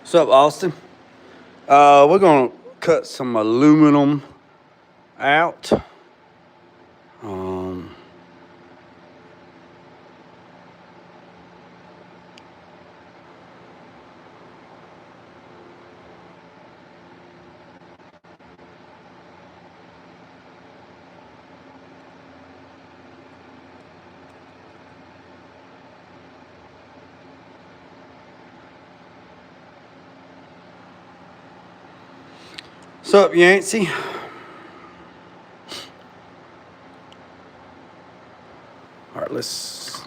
What's up, Austin? We're gonna cut some aluminum out. What's up, Yancey? All right, let's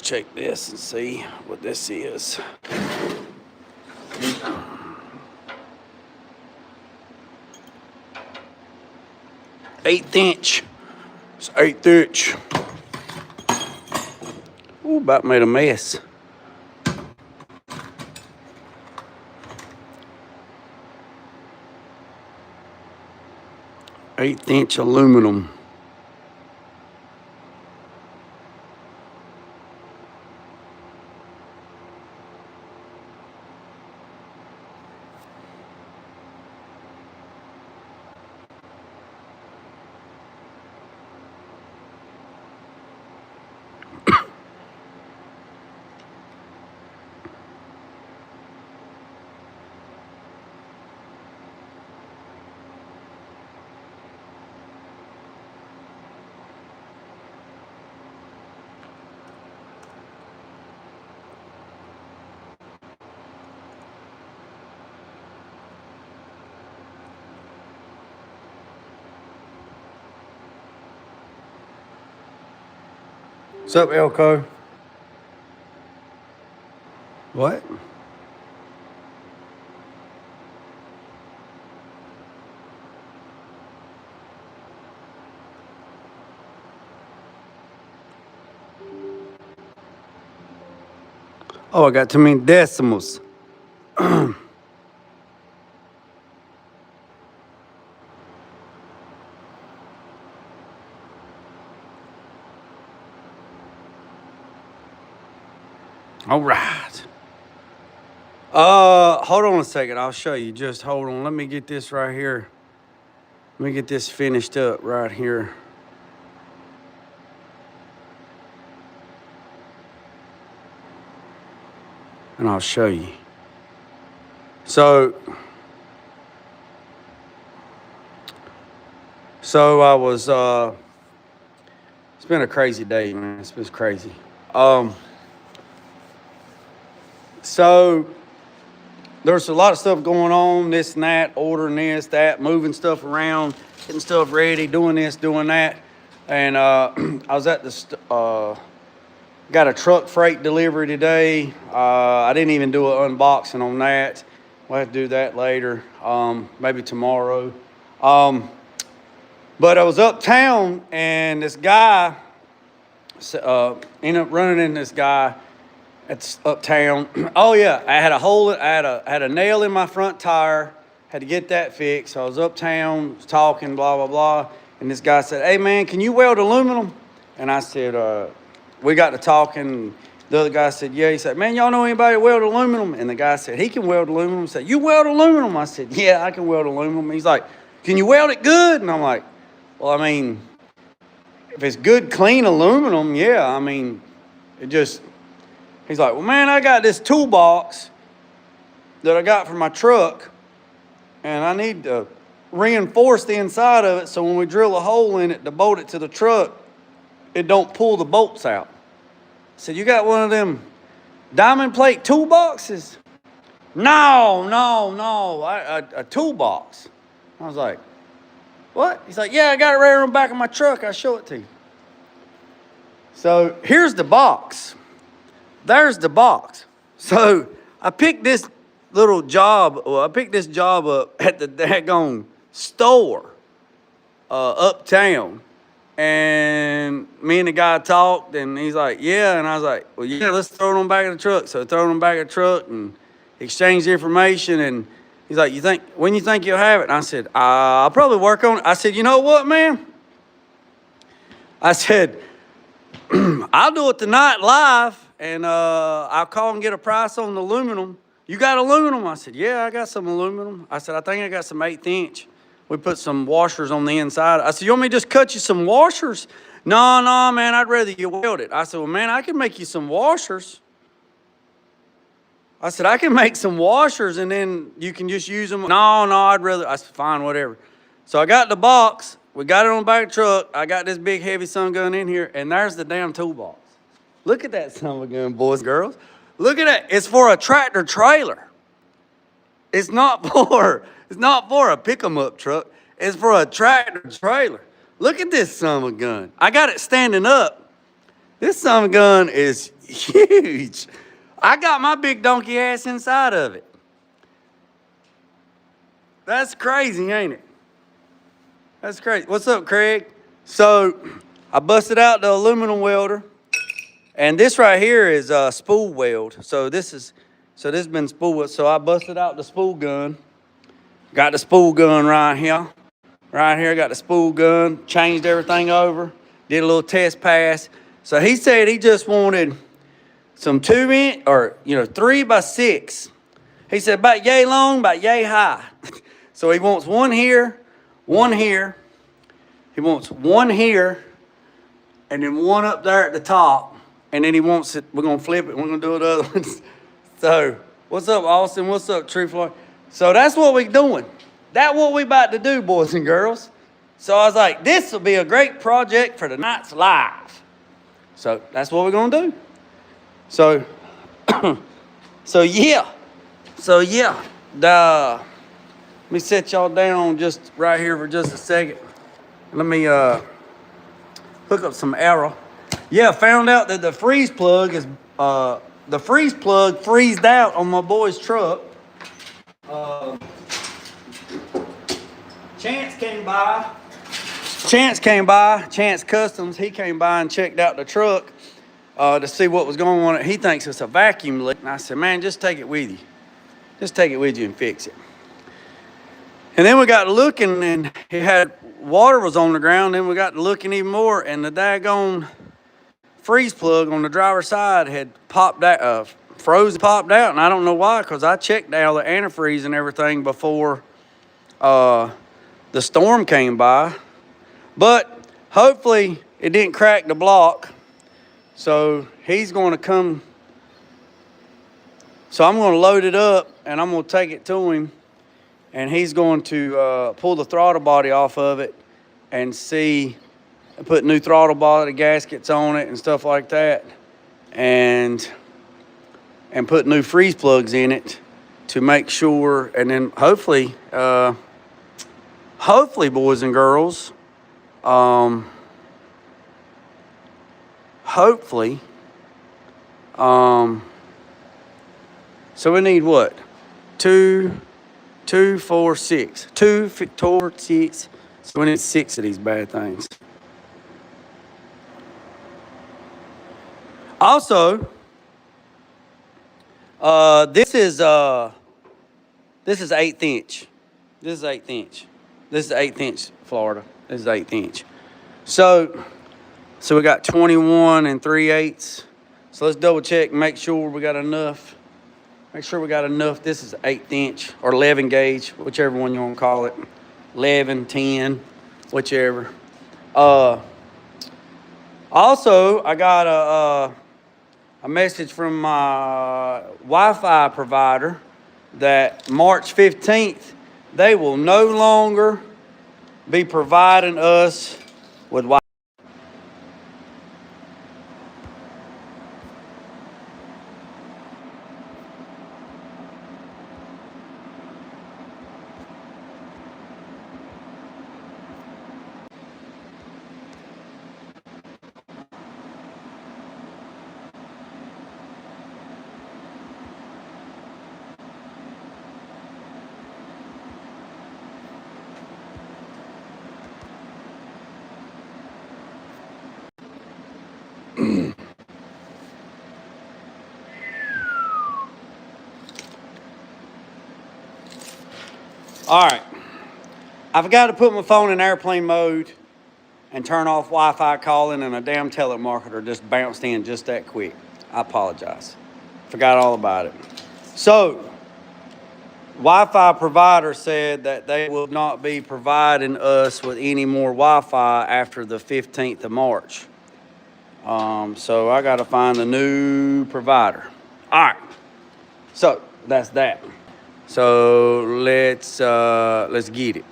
check this and see what this is. Eighth inch. It's 1/8 inch. Ooh, about made a mess. Eighth inch aluminum. What's up, Elko? What? Oh, I got too many decimals. All right. Hold on a second. I'll show you. Just hold on. Let me get this right here. Let me get this finished up right here. And I'll show you. So I was, it's been a crazy day, man. It's been crazy. So there's a lot of stuff going on, this and that, ordering this, that, moving stuff around, getting stuff ready, doing this, doing that. And I was at the, got a truck freight delivery today. I didn't even do an unboxing on that. We'll have to do that later, maybe tomorrow. But I was uptown and this guy, ended up running into this guy at uptown. Oh yeah, I had a hole. I had a nail in my front tire. Had to get that fixed. So I was uptown, was talking, blah blah blah, And this guy said, hey, man, can you weld aluminum? And I said, we got to talking. The other guy said, yeah. He said, man, y'all know anybody weld aluminum? And the guy said, he can weld aluminum. He said, you weld aluminum? I said, yeah, I can weld aluminum. He's like, can you weld it good? And I'm like, well, I mean, if it's good, clean aluminum, yeah. I mean, it just, he's like, well, man, I got this toolbox that I got for my truck, and I need to reinforce the inside of it so when we drill a hole in it to bolt it to the truck, it don't pull the bolts out. I said, you got one of them diamond plate toolboxes? No, a toolbox. I was like, what? He's like, yeah, I got it right on the back of my truck. I'll show it to you. So here's the box. There's the box. So I picked this little job, I picked this job up at the daggone store uptown. And me and the guy talked, and he's like, yeah. And I was like, well, yeah, let's throw it on the back of the truck. So I throw it on the back of the truck and exchanged information. And he's like, when you think you'll have it? And I said, I'll probably work on it. I said, you know what, man? I said, I'll do it tonight live, and I'll call and get a price on the aluminum. You got aluminum? I said, yeah, I got some aluminum. I said, I think I got some 1/8 inch. We put some washers on the inside. I said, you want me to just cut you some washers? No, man, I'd rather you weld it. I said, well, man, I can make you some washers. I said, I can make some washers, and then you can just use them. No, I'd rather. I said, fine, whatever. So I got the box. We got it on the back of the truck. I got this big heavy sun gun in here, and there's the damn toolbox. Look at that son of a gun, boys and girls. Look at that. It's for a tractor trailer. It's not for a pick-em-up truck. It's for a tractor trailer. Look at this son of a gun. I got it standing up. This son of a gun is huge. I got my big donkey ass inside of it. That's crazy, ain't it? That's crazy. What's up, Craig? So I busted out the aluminum welder, and this right here is a spool weld. So this has been spool. So I busted out the spool gun. Got the spool gun right here. Right here, got the spool gun. Changed everything over. Did a little test pass. So he said he just wanted some 2-inch or 3 by 6. He said about yay long, about yay high. So he wants one here. One here, he wants one here, and then one up there at the top, and then he wants it, we're going to flip it, we're going to do it other ones. So, what's up, Austin? What's up, True Floyd? So that's what we're doing. That's what we about to do, boys and girls. So I was like, this will be a great project for tonight's live. So that's what we're going to do. So, yeah. Let me set y'all down just right here for just a second. Let me hook up some arrow. Yeah, found out that the freeze plug is freezed out on my boy's truck. Chance came by. Chance Customs. He came by and checked out the truck to see what was going on. He thinks it's a vacuum leak. And I said, man, just take it with you. Just take it with you and fix it. And then we got to looking, and it had water was on the ground. Then we got to looking even more, and the daggone freeze plug on the driver's side had popped out, froze and popped out. And I don't know why, because I checked all the antifreeze and everything before the storm came by. But hopefully it didn't crack the block. So he's going to come. So I'm going to load it up, and I'm going to take it to him. And he's going to pull the throttle body off of it and put new throttle body gaskets on it and stuff like that. And put new freeze plugs in it to make sure. And then hopefully, boys and girls, so we need what? 2, 4, 6. 2, 4, 6. So we need 6 of these bad things. Also, this is 1/8 inch. This is 1/8 inch. This is 1/8 inch Florida. This is 1/8 inch. So we got 21 3/8. So let's double check and make sure we got enough. Make sure we got enough. This is 1/8 inch or 11 gauge, whichever one you want to call it. 11, 10, whichever. Also, I got a message from my Wi-Fi provider that March 15th, they will no longer be providing us with Wi-Fi. All right. I forgot to put my phone in airplane mode and turn off Wi-Fi calling, and a damn telemarketer just bounced in just that quick. I apologize. Forgot all about it. So, Wi-Fi provider said that they will not be providing us with any more Wi-Fi after the 15th of March. So I got to find a new provider. All right. So that's that. So let's get it.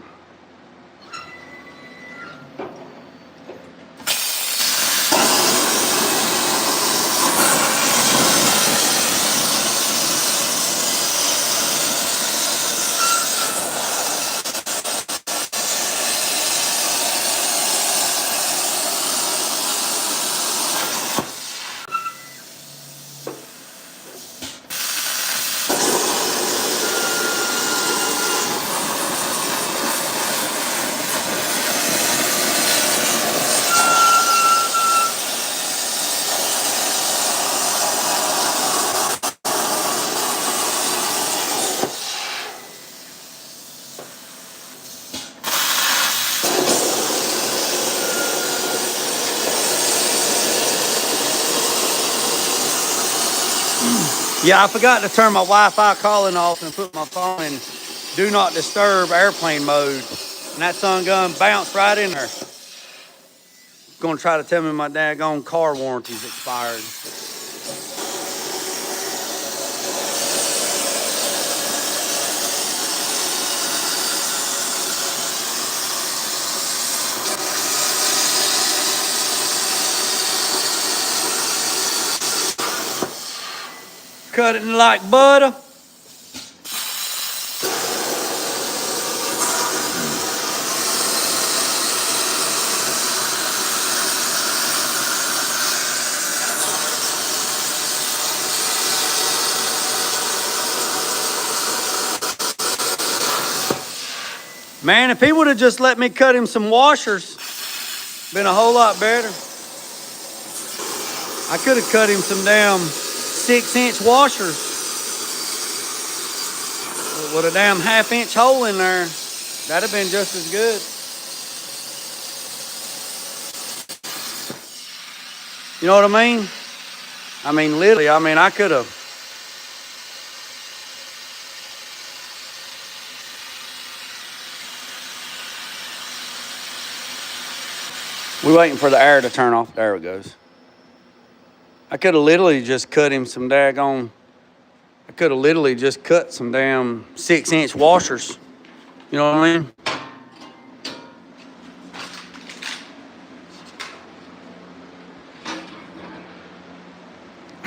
Yeah, I forgot to turn my Wi-Fi calling off and put my phone in do not disturb airplane mode. And that son gun bounced right in there. Gonna try to tell me my daggone car warranty's expired. Cut it like butter. Man, if he would have just let me cut him some washers, been a whole lot better. I could have cut him some damn 6-inch washers with a damn 1/2-inch hole in there. That'd have been just as good. You know what I mean? I mean, literally, I could have. We're waiting for the air to turn off. There it goes. I could have literally just cut him some daggone. I could have literally just cut some damn 6-inch washers. You know what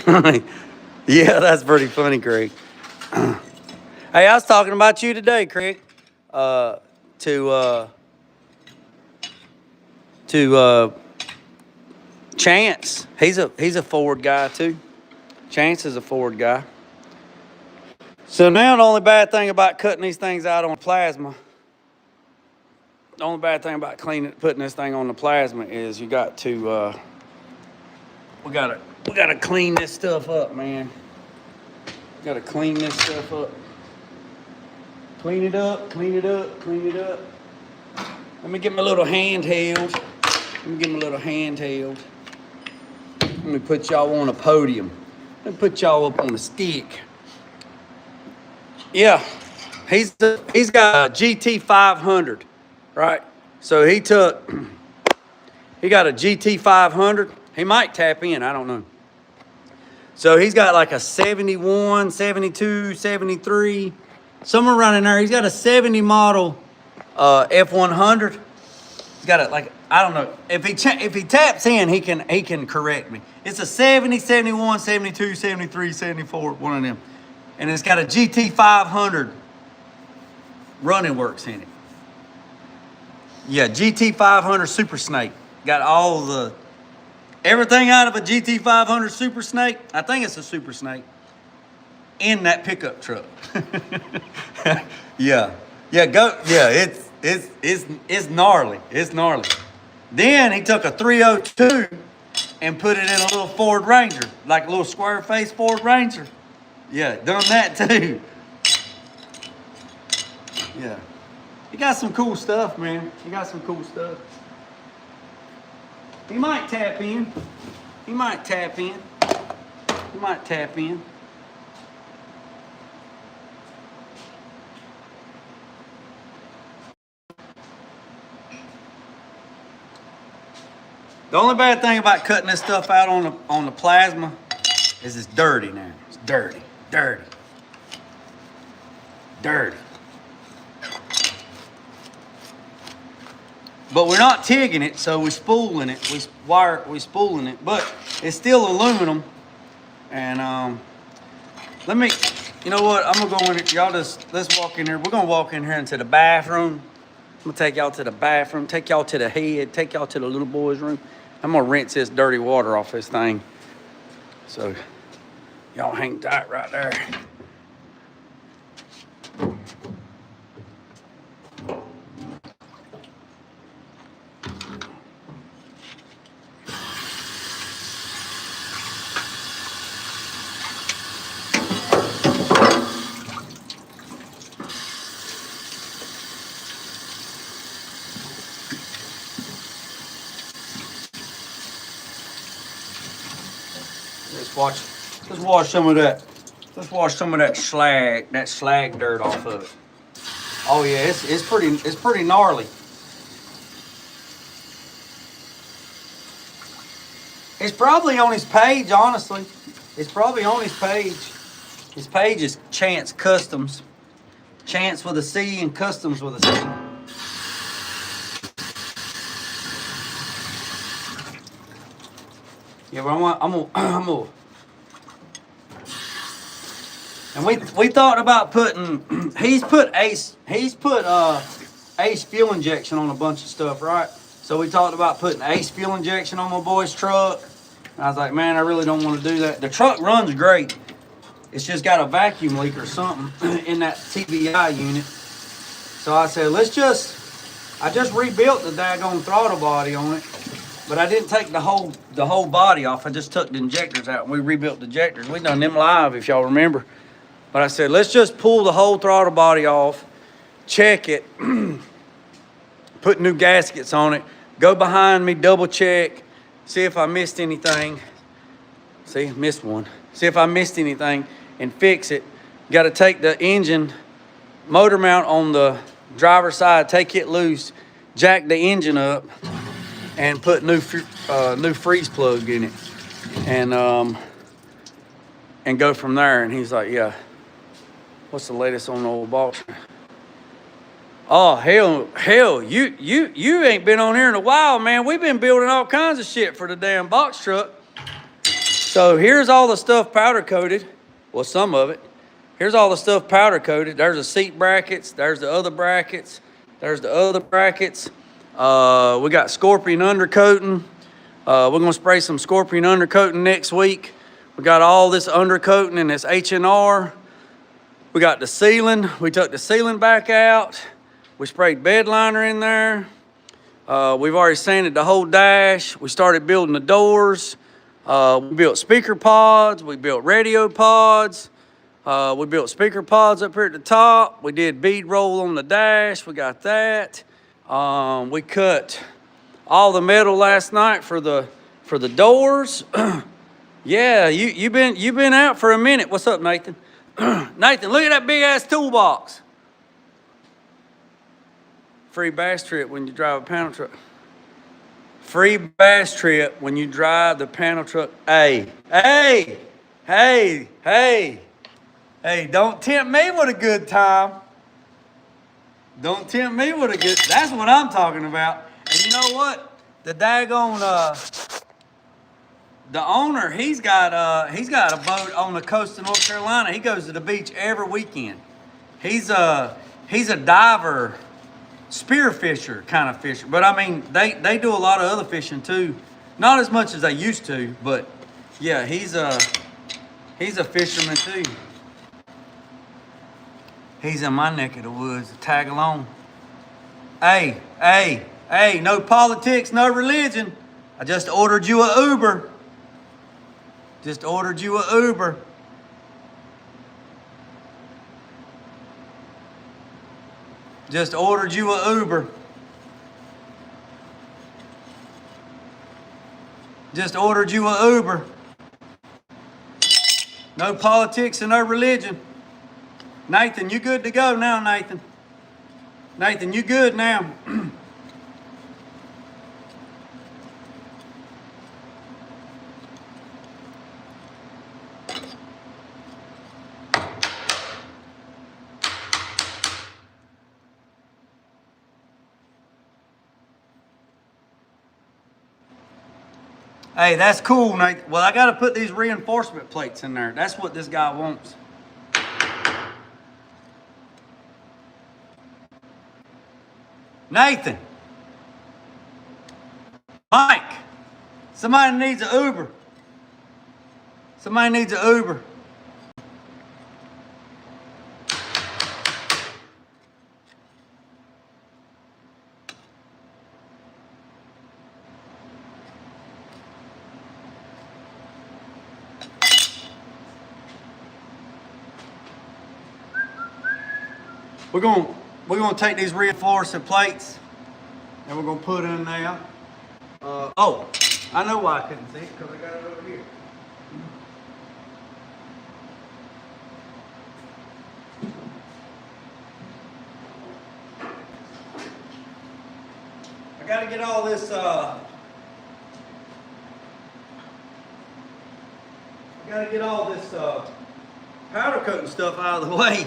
I mean? Yeah, that's pretty funny, Craig. Hey, I was talking about you today, Craig. To Chance. He's a Ford guy too. Chance is a Ford guy. So now the only bad thing about cutting these things out on plasma, the only bad thing about putting this thing on the plasma is you got to we gotta clean this stuff up, man. We gotta clean this stuff up. Clean it up, clean it up, clean it up. Let me get my little handheld. Let me get my little handheld. Let me put y'all on a podium. Let me put y'all up on a stick. Yeah, he's got a GT 500, right? So he got a GT 500. He might tap in, I don't know. So he's got like a 71, 72, 73, somewhere around in there. He's got a 70 model F100. He's got it like, I don't know. If he taps in, he can correct me. It's a 70, 71, 72, 73, 74, one of them. And it's got a GT 500 running works in it. Yeah, GT 500 Super Snake. Got everything out of a GT 500 Super Snake. I think it's a Super Snake in that pickup truck. Yeah, it's gnarly. It's gnarly. Then he took a 302 and put it in a little Ford Ranger, like a little square face Ford Ranger. Yeah, done that too. Yeah. He got some cool stuff, man. He got some cool stuff. He might tap in. He might tap in. He might tap in. The only bad thing about cutting this stuff out on the plasma is it's dirty now. It's dirty. Dirty. Dirty. But we're not tigging it, so we're spooling it. We're spooling it, but it's still aluminum. And let me, you know what? I'm gonna go in here. Let's walk in here. We're gonna walk in here into the bathroom. I'm gonna take y'all to the bathroom, take y'all to the head, take y'all to the little boy's room. I'm gonna rinse this dirty water off this thing. So y'all hang tight right there. Let's wash some of that. Let's wash some of that slag dirt off of it. Oh yeah, it's pretty gnarly. It's probably on his page, honestly. It's probably on his page. His page is Chance Customs. Chance with a C and Customs with a C. Yeah, but I'm gonna. And we thought about putting. He's put Ace fuel injection on a bunch of stuff, right? So we talked about putting Ace fuel injection on my boy's truck. And I was like, man, I really don't want to do that. The truck runs great. It's just got a vacuum leak or something in that TBI unit. So I said, I just rebuilt the daggone throttle body on it. But I didn't take the whole body off. I just took the injectors out and we rebuilt the injectors. We done them live, if y'all remember. But I said, let's just pull the whole throttle body off, check it, put new gaskets on it, go behind me, double check, see if I missed anything. See, missed one. See if I missed anything and fix it. Got to take the engine motor mount on the driver's side, take it loose, jack the engine up, and put new freeze plug in it, and go from there. And he's like, yeah. What's the latest on the old box? Oh hell, you ain't been on here in a while, man. We've been building all kinds of shit for the damn box truck. So here's all the stuff powder coated. Well, some of it. Here's all the stuff powder coated. There's the seat brackets. There's the other brackets. There's the other brackets. We got Scorpion undercoating. We're gonna spray some Scorpion undercoating next week. We got all this undercoating and this H&R. We got the ceiling. We took the ceiling back out. We sprayed bed liner in there. We've already sanded the whole dash. We started building the doors. We built speaker pods. We built radio pods. We built speaker pods up here at the top. We did bead roll on the dash. We got that. We cut all the metal last night for the doors. Yeah, you've been out for a minute. What's up, Nathan? Nathan, look at that big ass toolbox. Free bass trip when you drive a panel truck. Free bass trip when you drive the panel truck. Hey, don't tempt me with a good time. Don't tempt me with a good, that's what I'm talking about. And you know what? The daggone, the owner, he's got a boat on the coast of North Carolina. He goes to the beach every weekend. He's a diver, spearfisher kind of fisher. But I mean, they do a lot of other fishing too. Not as much as they used to, but yeah, he's a fisherman too. He's in my neck of the woods. Tag along. Hey, no politics, no religion. I just ordered you a Uber. Just ordered you a Uber. Just ordered you a Uber. Just ordered you a Uber. No politics and no religion. Nathan, you good to go now, Nathan. Nathan, you good now. Hey, that's cool, Nathan. Well, I got to put these reinforcement plates in there. That's what this guy wants. Nathan. Mike. Somebody needs an Uber. Somebody needs an Uber. We're gonna take these reinforcement plates and we're gonna put in there. Oh, I know why I couldn't see it, because I got it over here. I gotta get all this powder coating stuff out of the way.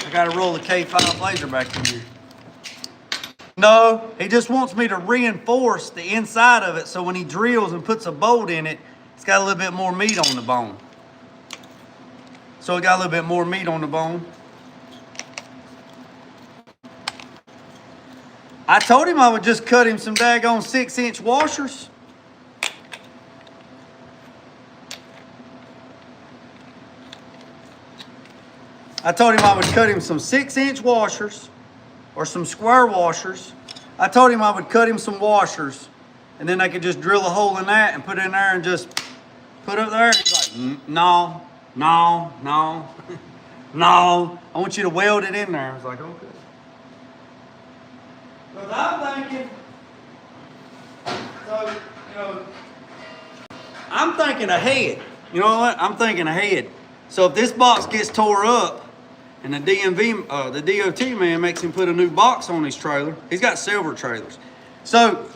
I gotta roll the K5 laser back in here. No, he just wants me to reinforce the inside of it so when he drills and puts a bolt in it, it's got a little bit more meat on the bone. So it got a little bit more meat on the bone. I told him I would just cut him some daggone 6-inch washers. I told him I would cut him some 6-inch washers or some square washers. I told him I would cut him some washers and then I could just drill a hole in that and put it in there and just put it there. He's like, no, no. I want you to weld it in there. I was like, okay. Because I'm thinking, so, I'm thinking ahead. You know what? I'm thinking ahead. So if this box gets tore up, and the the DOT man makes him put a new box on his trailer. He's got silver trailers. So,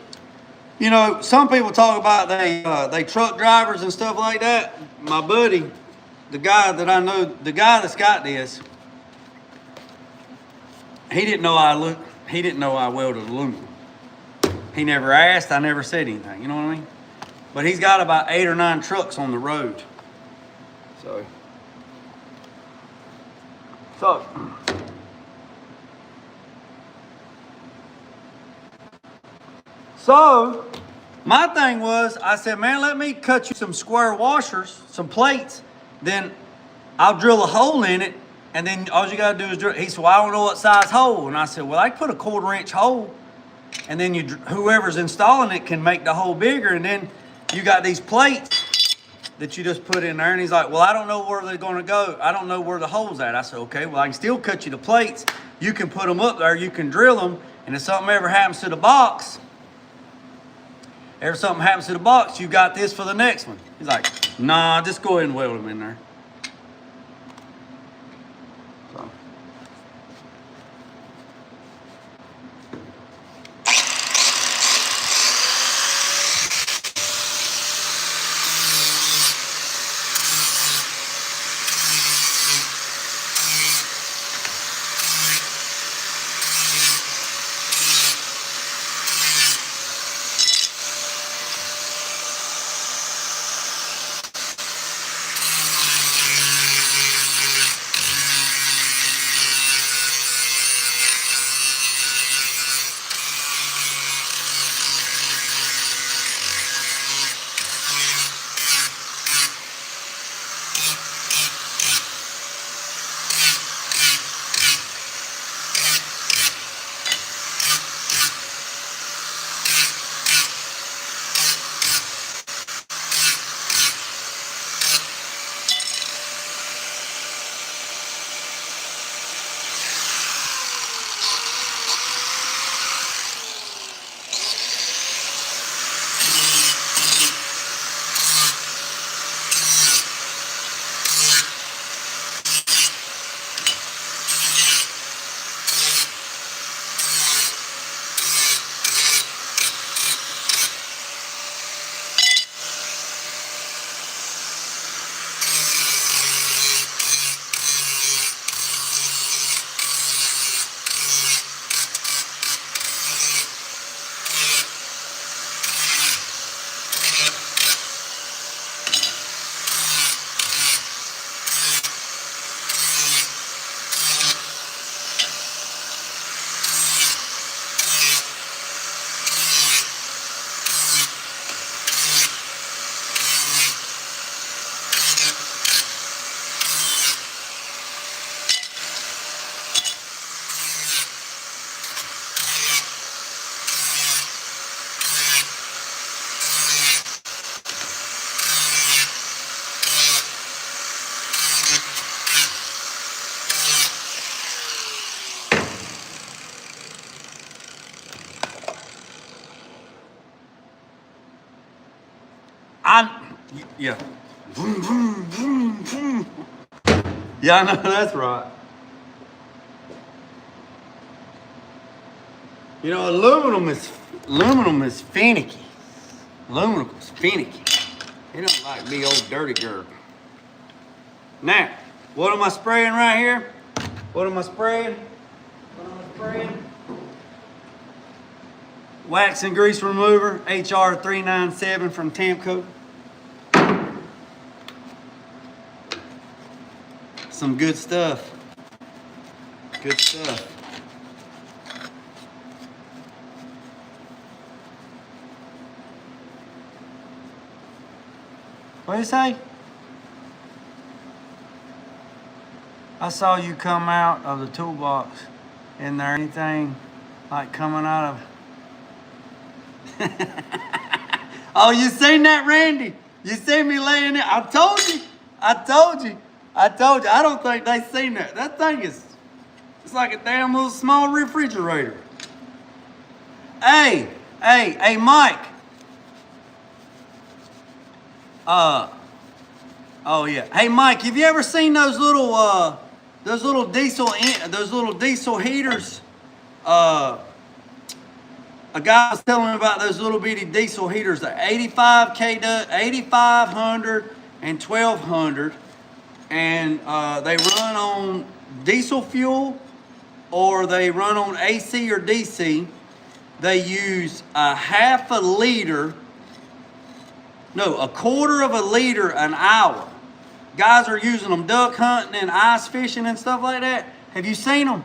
some people talk about they truck drivers and stuff like that. My buddy, the guy that I know, the guy that's got this, he didn't know I welded aluminum. He never asked, I never said anything, you know what I mean? But he's got about 8 or 9 trucks on the road. So, my thing was, I said, man, let me cut you some square washers, some plates, then I'll drill a hole in it, and then all you gotta do is drill. He said, well, I don't know what size hole. And I said, well, I put a 1/4-inch hole, and then whoever's installing it can make the hole bigger, and then you got these plates that you just put in there. And he's like, well, I don't know where they're gonna go. I don't know where the hole's at. I said, okay, well, I can still cut you the plates. You can put them up there, you can drill them, And if something ever happens to the box, you got this for the next one. He's like, nah, just go ahead and weld them in there. So. Yeah. Vroom, vroom, vroom, vroom. Yeah, I know, that's right. You know, aluminum is finicky. Aluminum is finicky. It don't like be old dirty girl. Now, what am I spraying right here? What am I spraying? Wax and grease remover, HR 397 from Tamco. Some good stuff. Good stuff. What do you say? I saw you come out of the toolbox. Isn't there anything like coming out of... Oh, you seen that, Randy? You seen me laying there? I told you. I don't think they seen that. That thing is, it's like a damn little small refrigerator. Hey, Mike. Oh yeah. Hey, Mike, have you ever seen those little diesel heaters? A guy was telling me about those little bitty diesel heaters, the 8500 and 1200. And they run on diesel fuel or they run on AC or DC. They use a quarter of a liter an hour. Guys are using them duck hunting and ice fishing and stuff like that. Have you seen them?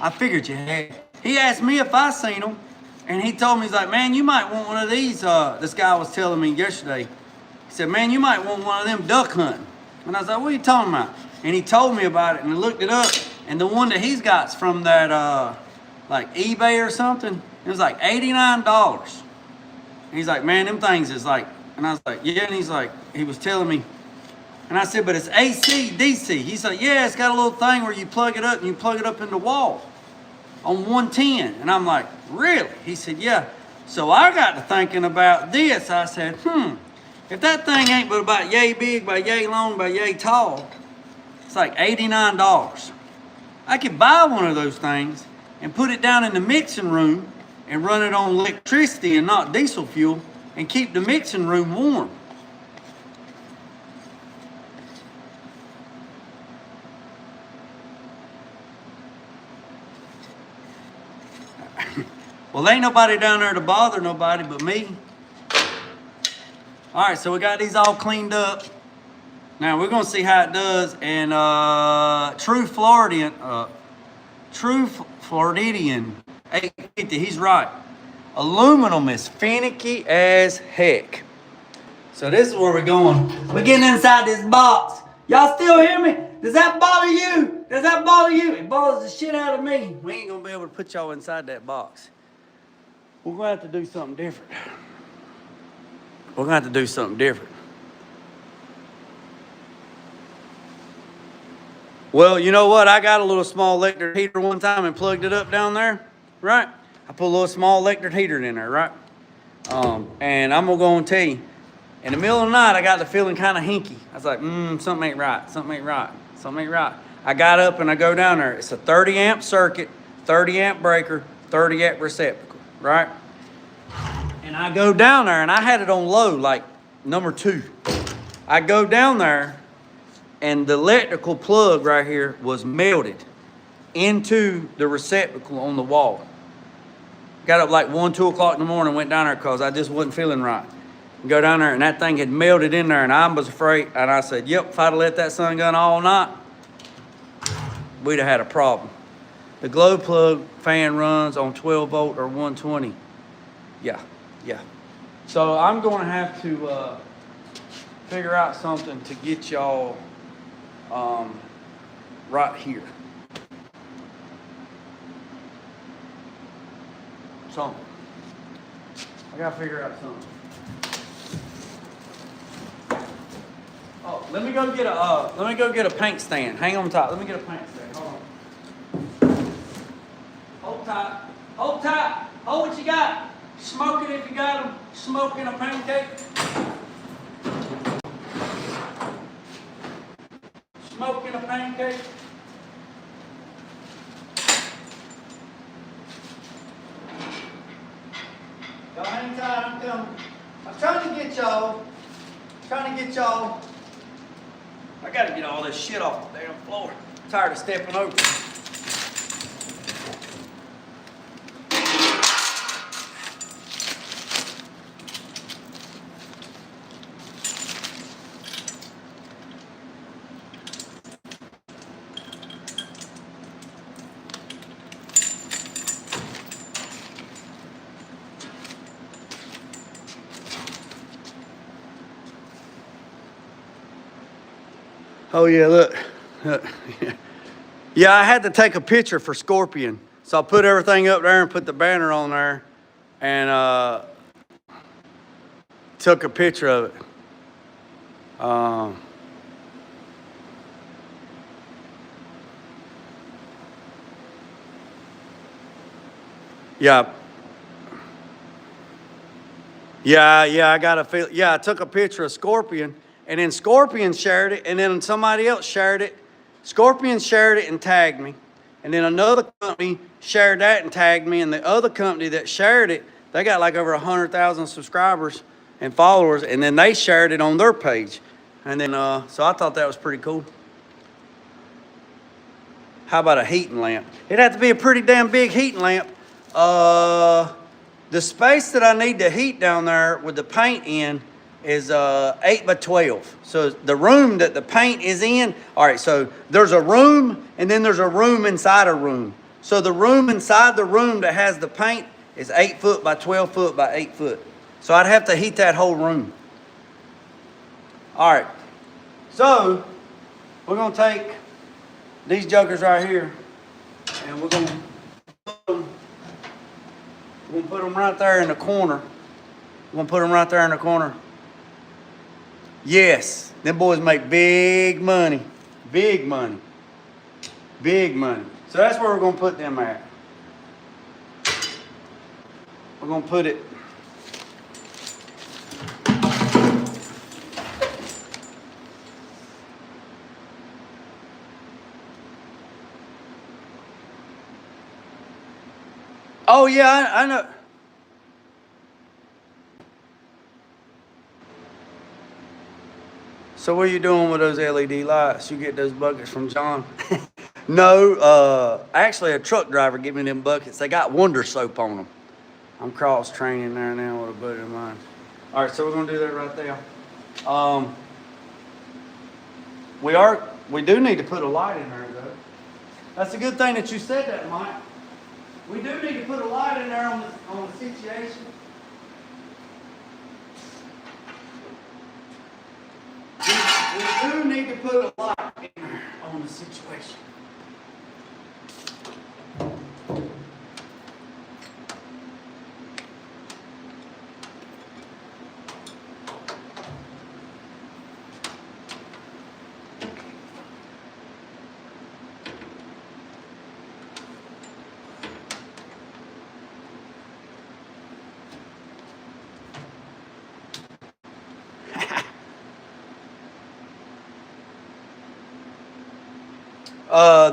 I figured you had. He asked me if I seen them, and he told me, he's like, man, you might want one of these. This guy was telling me yesterday. He said, man, you might want one of them duck hunting. And I was like, what are you talking about? And he told me about it, and I looked it up, and the one that he's got's from that, like eBay or something. It was like $89. And he's like, man, them things is like, and I was like, yeah, and he's like, he was telling me, and I said, but it's AC, DC. He's like, yeah, it's got a little thing where you plug it up and you plug it up in the wall. on 110. And I'm like, really? He said, yeah. So I got to thinking about this. I said, if that thing ain't but about yay big, about yay long, about yay tall, it's like $89. I could buy one of those things and put it down in the mixing room and run it on electricity and not diesel fuel and keep the mixing room warm. Well, ain't nobody down there to bother nobody but me. All right, so we got these all cleaned up. Now we're gonna see how it does. And True Floridian 850, he's right. Aluminum is finicky as heck. So this is where we're going. We're getting inside this box. Y'all still hear me? Does that bother you? Does that bother you? It bothers the shit out of me. We ain't gonna be able to put y'all inside that box. We're gonna have to do something different. We're gonna have to do something different. Well, you know what? I got a little small electric heater one time and plugged it up down there, right? I put a little small electric heater in there, right? And I'm gonna go and tell you, in the middle of the night, I got the feeling kind of hinky. I was like, something ain't right, something ain't right, something ain't right. I got up and I go down there. It's a 30 amp circuit, 30 amp breaker, 30 amp receptacle, right? And I go down there and I had it on low, like number 2. I go down there and the electrical plug right here was melted into the receptacle on the wall. Got up like 1, 2 o'clock in the morning, went down there because I just wasn't feeling right. Go down there and that thing had melted in there and I was afraid. And I said, yep, if I'd have let that sun gun all night, we'd have had a problem. The glow plug fan runs on 12 volt or 120. Yeah. So I'm going to have to figure out something to get y'all right here. Something. I got to figure out something. Oh, let me go get a paint stand. Hang on tight. Let me get a paint stand. Hold on. Hold tight. Hold tight. Hold what you got. Smoke it if you got them. Smoking a pancake. Smoking a pancake. Y'all hang tight, I'm coming. I'm trying to get y'all. I gotta get all this shit off the damn floor. I'm tired of stepping over. Oh yeah, look. Yeah, I had to take a picture for Scorpion. So I put everything up there and put the banner on there and took a picture of it. Yeah, I got a feel. Yeah, I took a picture of Scorpion. And then Scorpion shared it, and then somebody else shared it. Scorpion shared it and tagged me. And then another company shared that and tagged me. And the other company that shared it, they got like over 100,000 subscribers and followers. And then they shared it on their page. And then, so I thought that was pretty cool. How about a heating lamp? It'd have to be a pretty damn big heating lamp. The space that I need to heat down there with the paint in is 8 by 12. So the room that the paint is in, all right, so there's a room and then there's a room inside a room. So the room inside the room that has the paint is 8 foot by 12 foot by 8 foot. So I'd have to heat that whole room. All right, so we're gonna take these jokers right here and we're gonna put them right there in the corner. We're gonna put them right there in the corner. Yes, them boys make big money. Big money. Big money. So that's where we're going to put them at. We're gonna put it. Oh yeah, I know. So what are you doing with those LED lights? You get those buckets from John? No, actually a truck driver gave me them buckets. They got Wonder Soap on them. I'm cross training there now with a buddy of mine. All right, so we're gonna do that right there. We do need to put a light in there though. That's a good thing that you said that, Mike. We do need to put a light in there on the situation. We do need to put a light in there on the situation.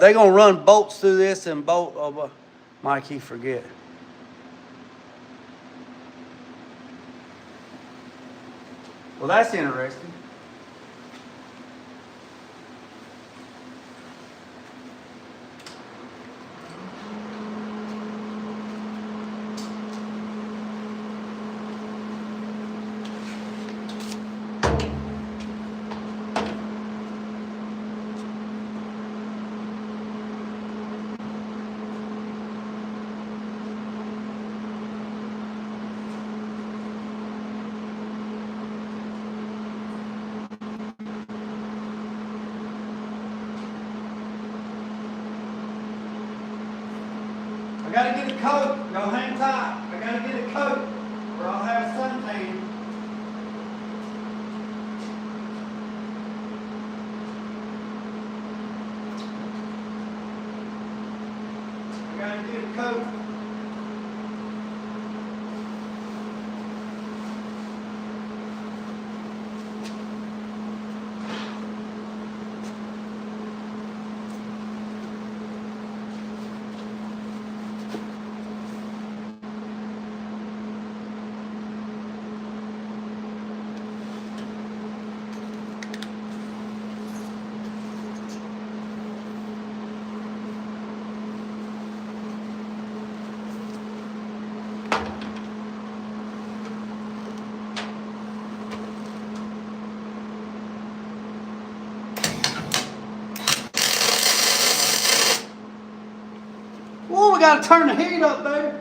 They're gonna run bolts through this and bolt. Mike, he forget. Well, that's interesting. I gotta get a coat. Y'all hang tight. I gotta get a coat or I'll have suntan. I gotta get a coat. Oh, we gotta turn the heat up, baby.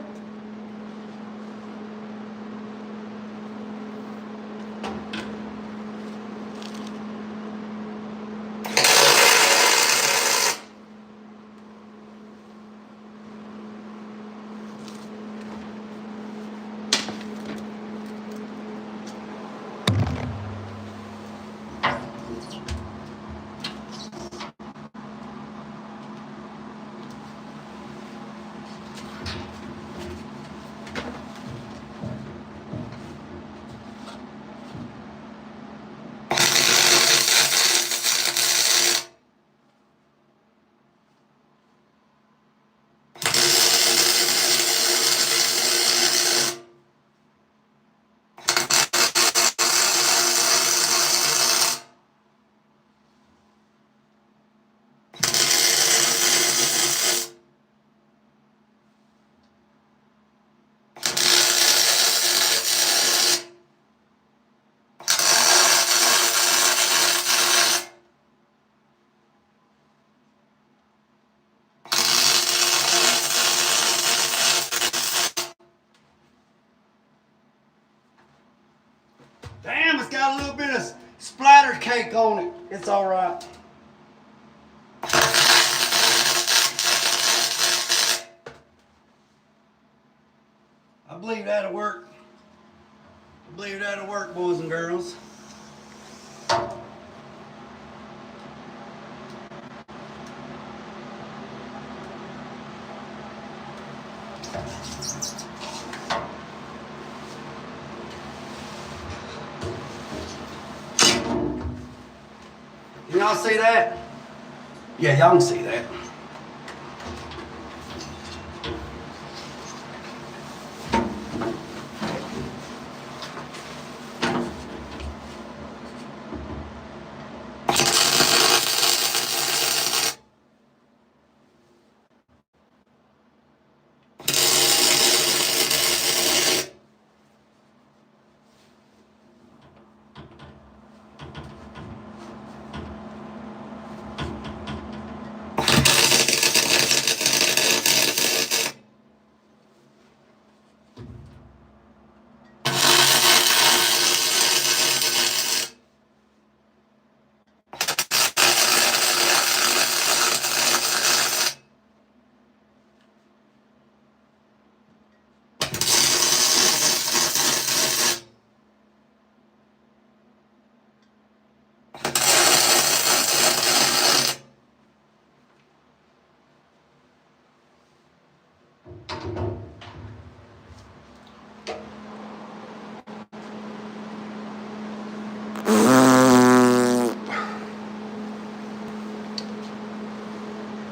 Damn, it's got a little bit of splatter cake on it. It's all right. I believe that'll work. I believe that'll work, boys and girls. y'all see that? Yeah, y'all can see that.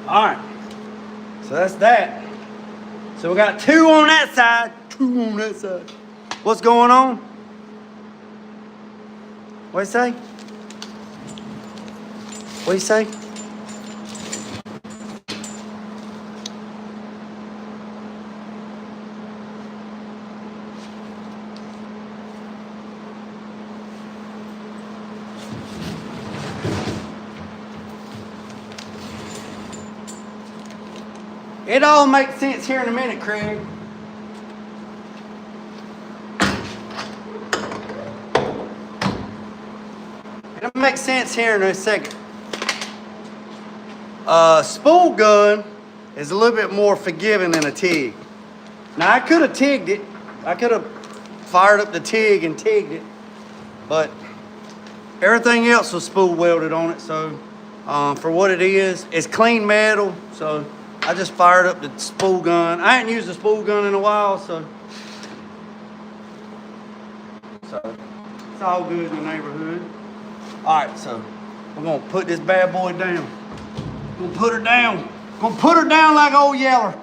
All right, so that's that. So we got 2 on that side, 2 on that side. What's going on? What you say? What you say? It all makes sense here in a minute, Craig. It'll make sense here in a second. Spool gun is a little bit more forgiving than a TIG. Now I could have TIGged it. I could have fired up the TIG and TIGged it, but everything else was spool welded on it. So for what it is, it's clean metal. So I just fired up the spool gun. I hadn't used a spool gun in a while, so it's all good in the neighborhood. All right, so we're gonna put this bad boy down. Gonna put her down. Gonna put her down like old Yeller.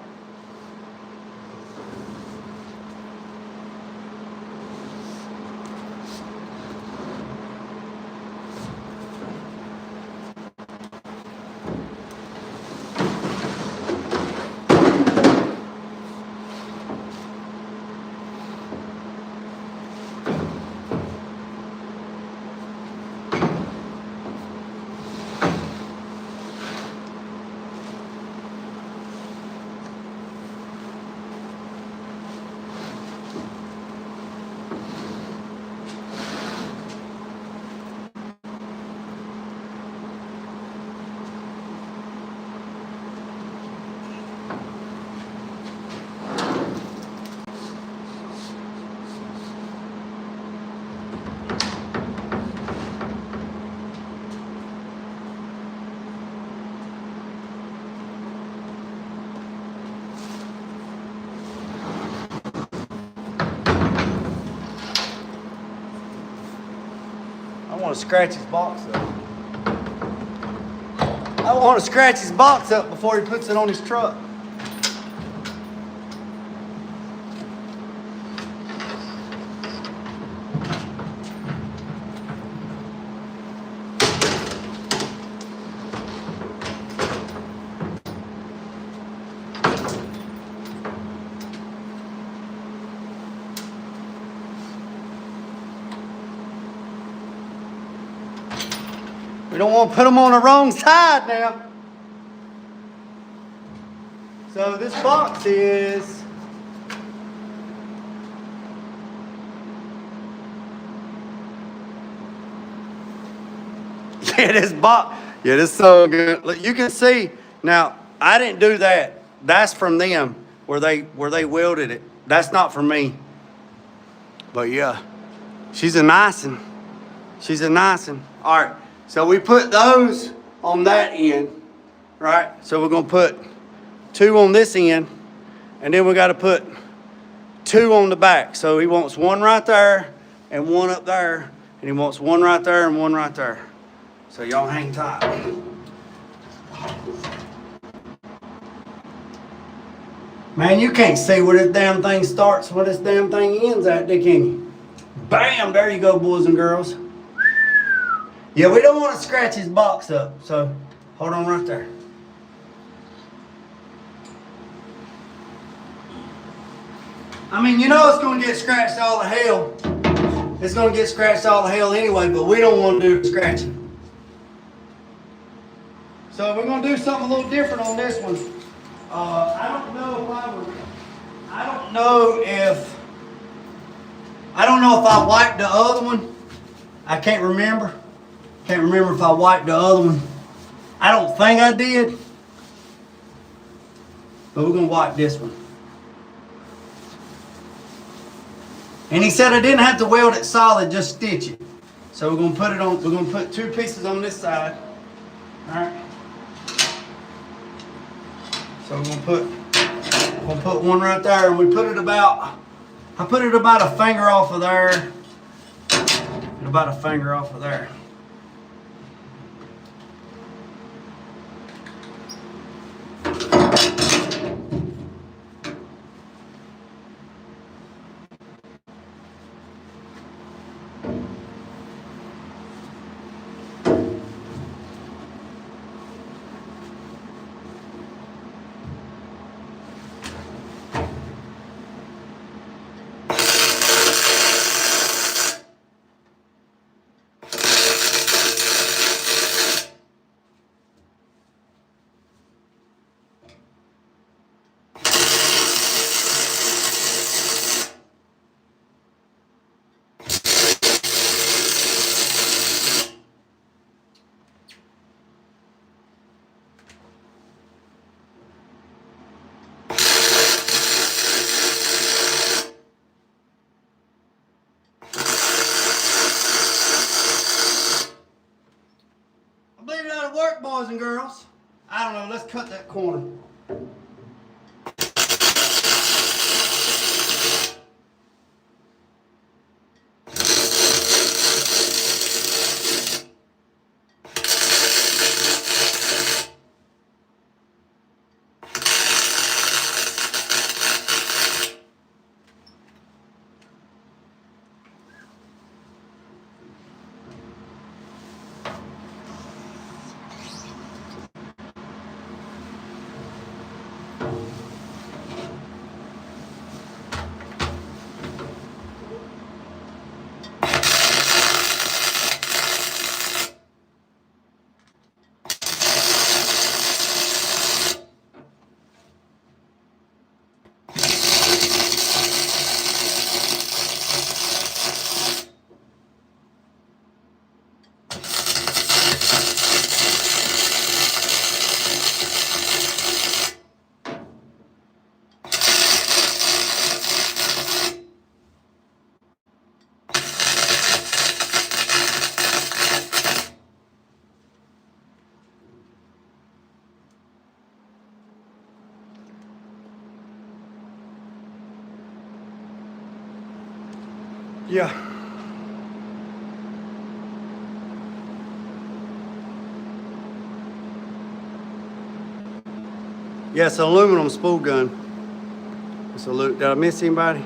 I want to scratch his box up. I want to scratch his box up before he puts it on his truck. We don't want to put them on the wrong side now. So this box is this so good. Look, you can see now. I didn't do that. That's from them where they welded it. That's not from me. But yeah, she's a nice one. She's a nice one. All right. So we put those on that end, right? So we're gonna put 2 on this end, and then we gotta put 2 on the back. So he wants 1 right there and 1 up there, and he wants 1 right there and 1 right there. So y'all hang tight. Man, you can't see where this damn thing starts, where this damn thing ends at, can you? Bam! There you go, boys and girls. Yeah, we don't want to scratch his box up, so hold on right there. I mean, you know it's going to get scratched all the hell. It's going to get scratched all the hell anyway, but we don't want to do the scratching. So we're going to do something a little different on this one. I don't know if I wiped the other one. I can't remember. Can't remember if I wiped the other one. I don't think I did. But we're going to wipe this one. And he said I didn't have to weld it solid, just stitch it. So we're going to put it on, we're going to put 2 pieces on this side. Alright. So we're going to put one right there, and we put it about, I put it about a finger off of there. And about a finger off of there. Work, boys and girls. I don't know, let's cut that corner. Yeah. Yeah, it's an aluminum spool gun. Did I miss anybody?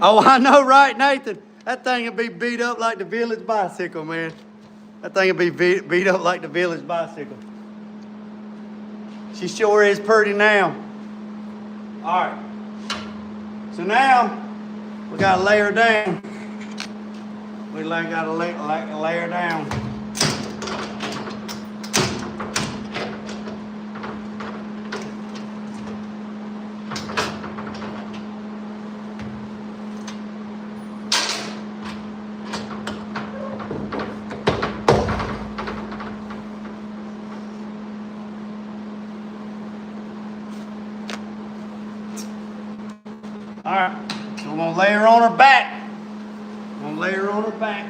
Oh, I know, right, Nathan? That thing would be beat up like the village bicycle, man. That thing would be beat up like the village bicycle. She sure is pretty now. All right. So now we got to lay her down. We got to lay her down. All right, so we're gonna lay her on her back. We're gonna lay her on her back.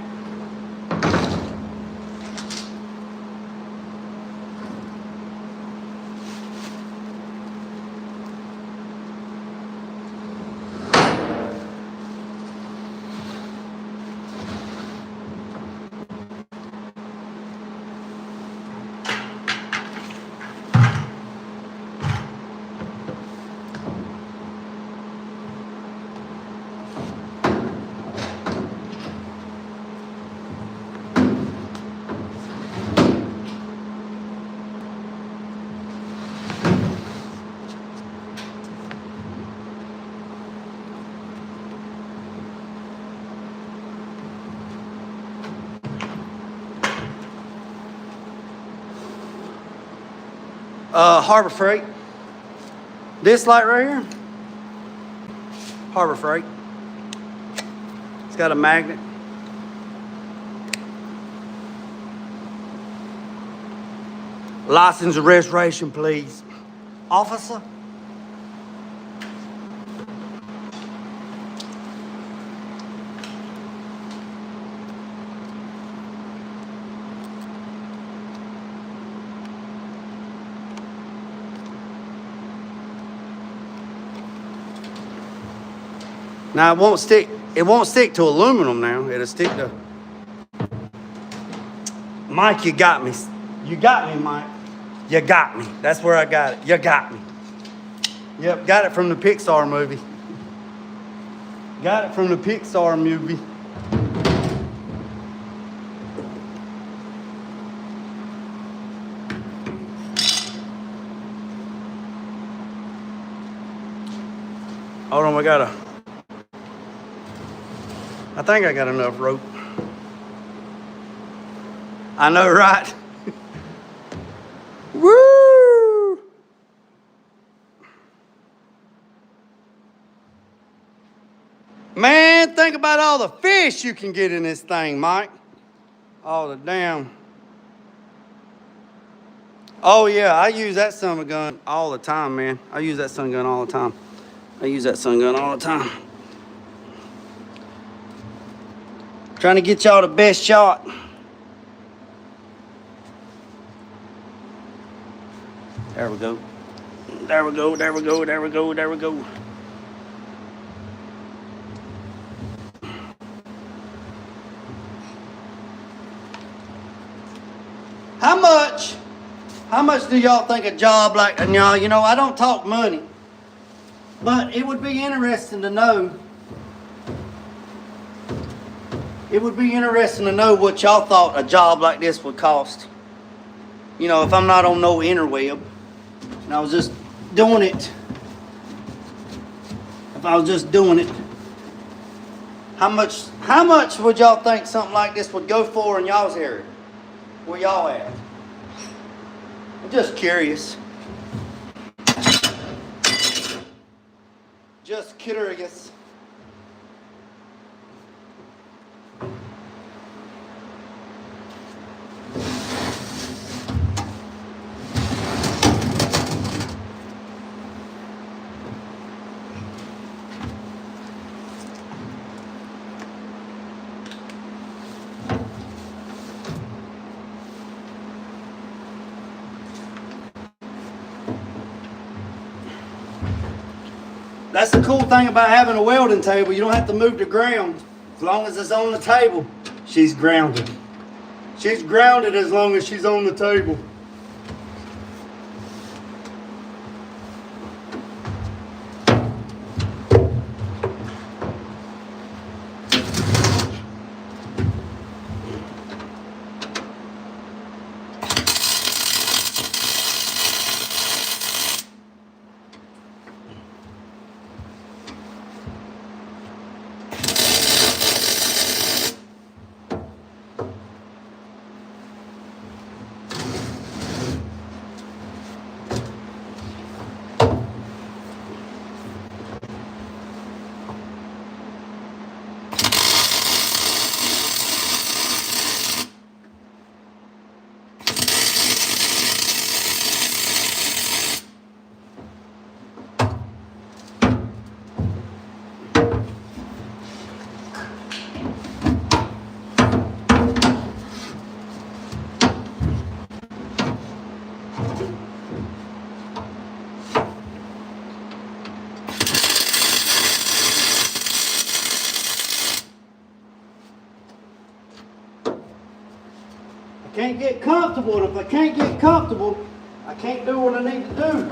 Harbor Freight. This light right here, Harbor Freight. It's got a magnet. License and registration, please. Officer. Now it won't stick to aluminum now. It'll stick to. Mike, you got me. You got me, Mike. You got me. That's where I got it. You got me. Yep, got it from the Pixar movie. Got it from the Pixar movie. Hold on, I think I got enough rope. I know, right? Woo! Man, think about all the fish you can get in this thing, Mike. All the damn. Oh yeah, I use that son of a gun all the time, man. I use that son gun all the time. Trying to get y'all the best shot. There we go. There we go. How much do y'all think a job like, and y'all, you know, I don't talk money, but it would be interesting to know. It would be interesting to know what y'all thought a job like this would cost. You know, if I'm not on no interweb, and I was just doing it. If I was just doing it, how much would y'all think something like this would go for in y'all's area? Where y'all at? I'm just curious. Just curious. That's the cool thing about having a welding table. You don't have to move the ground. As long as it's on the table, she's grounded. She's grounded as long as she's on the table. Can't get comfortable, and if I can't get comfortable, I can't do what I need to do.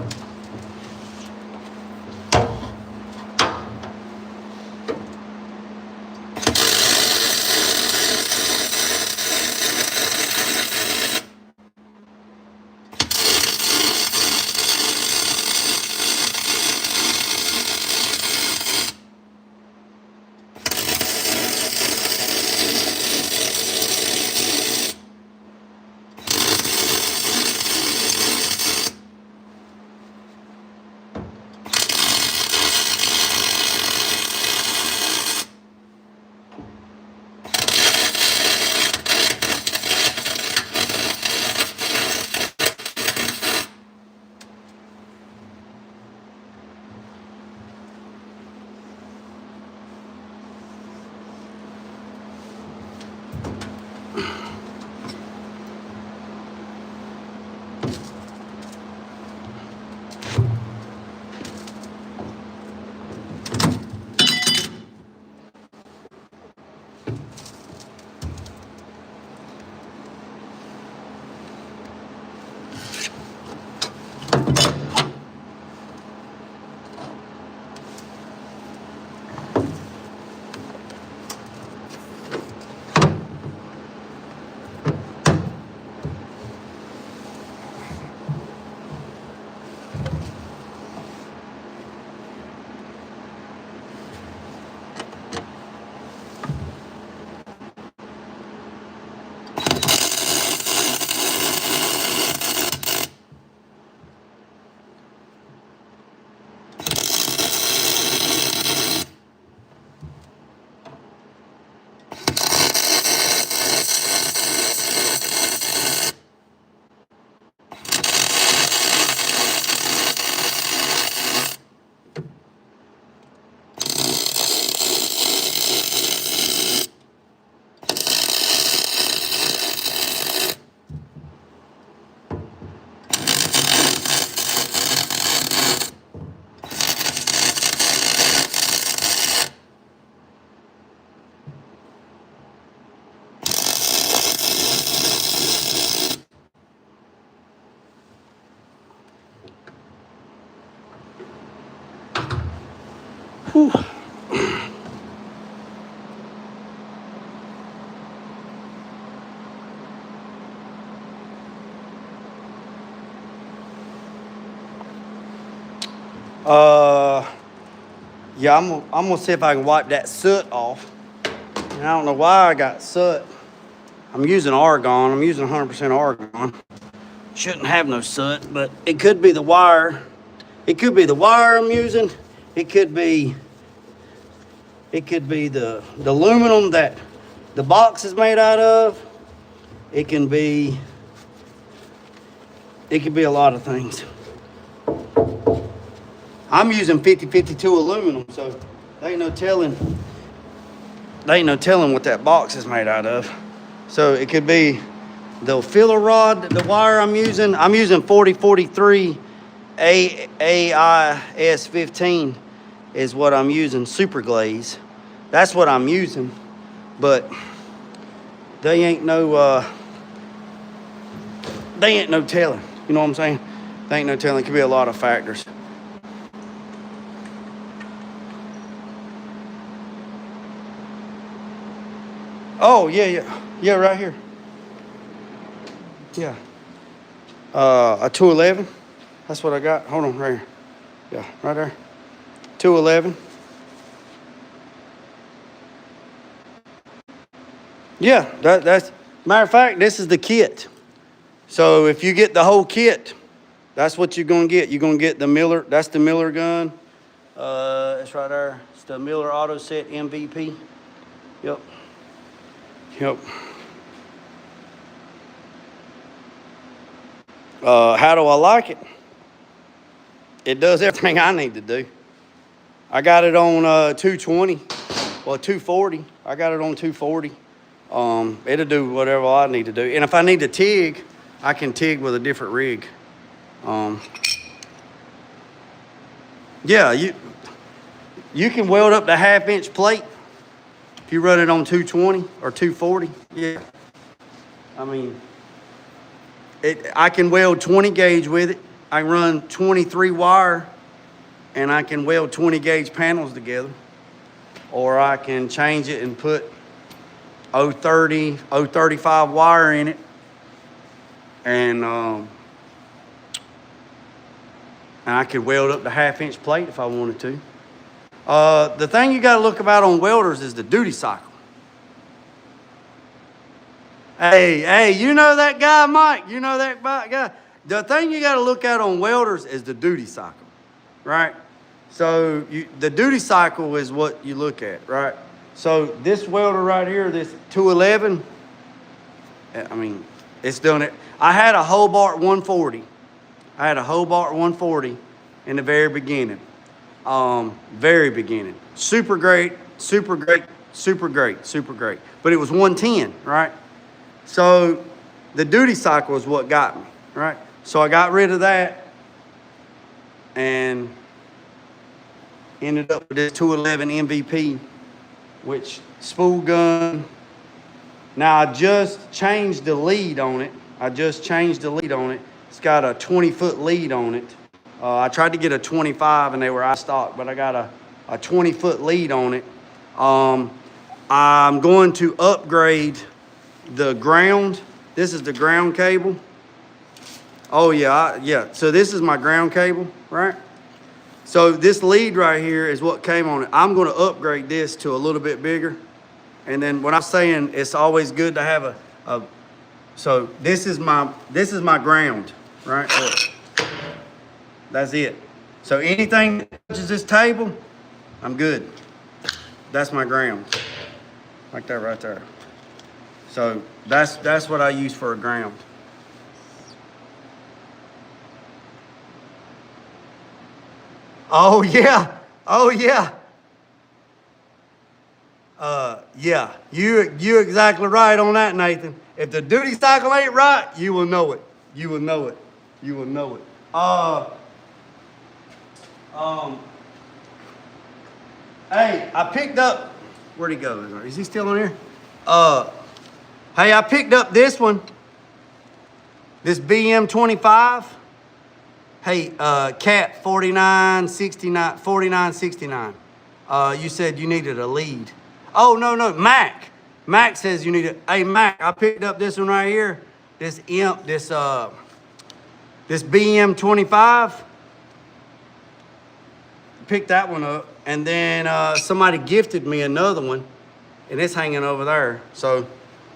Whew. Yeah, I'm gonna see if I can wipe that soot off. And I don't know why I got soot. I'm using argon. I'm using 100% argon. Shouldn't have no soot, but it could be the wire. It could be the wire I'm using. It could be the aluminum that the box is made out of. It could be a lot of things. I'm using 50-52 aluminum, so there ain't no telling what that box is made out of. So it could be the filler rod, the wire I'm using 4043 AIS 15 is what I'm using, super glaze. That's what I'm using, but they ain't no telling. You know what I'm saying? They ain't no telling. It could be a lot of factors. Oh, yeah, right here. Yeah. A 211. That's what I got. Hold on, right here. Yeah, right there. 211. Yeah, that's, matter of fact, this is the kit. So if you get the whole kit, that's what you're gonna get. You're gonna get the Miller, that's the Miller gun. It's right there. It's the Miller Auto Set MVP. Yep. How do I like it? It does everything I need to do. I got it on 220, well 240. I got it on 240. It'll do whatever I need to do. And if I need to TIG, I can TIG with a different rig. Yeah, you can weld up to 1/2-inch plate if you run it on 220 or 240. Yeah, I mean, I can weld 20 gauge with it. I run 23 wire and I can weld 20 gauge panels together. Or I can change it and put 030, 035 wire in it. And I could weld up to 1/2-inch plate if I wanted to. The thing you gotta look about on welders is the duty cycle. Hey, you know that guy, Mike? You know that guy? The thing you gotta look at on welders is the duty cycle, right? So the duty cycle is what you look at, right? So this welder right here, this 211, I mean, it's done it. I had a Hobart 140. I had a Hobart 140 in the very beginning. Very beginning. Super great. But it was 110, right? So the duty cycle is what got me, right? So I got rid of that and ended up with this 211 MVP, which spool gun. Now I just changed the lead on it. It's got a 20-foot lead on it. I tried to get a 25 and they were out of stock, but I got a 20-foot lead on it. I'm going to upgrade the ground. This is the ground cable. Oh yeah. So this is my ground cable, right? So this lead right here is what came on it. I'm going to upgrade this to a little bit bigger. And then when I'm saying it's always good to have so this is my ground, right? Look. That's it. So anything that touches this table, I'm good. That's my ground. Like that right there. So that's what I use for a ground. Oh yeah. Yeah, you're exactly right on that, Nathan. If the duty cycle ain't right, you will know it. Hey, I picked up, where'd he go? Is he still on here? Hey, I picked up this one, this BM25. Hey, cat 4969. You said you needed a lead. Oh, no, Mac. Mac says you need a, hey, Mac, I picked up this one right here. This BM25. Picked that one up. And then somebody gifted me another one. And it's hanging over there. So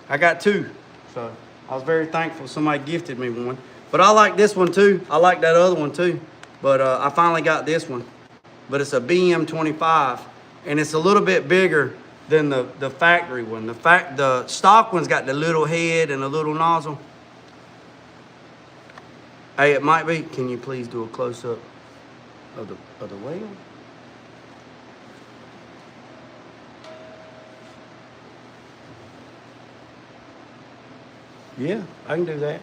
I got two. So I was very thankful somebody gifted me one. But I like this one too. I like that other one too. But I finally got this one. But it's a BM25. And it's a little bit bigger than the factory one. The stock one's got the little head and a little nozzle. Hey, it might be. Can you please do a close-up of the whale? Yeah, I can do that.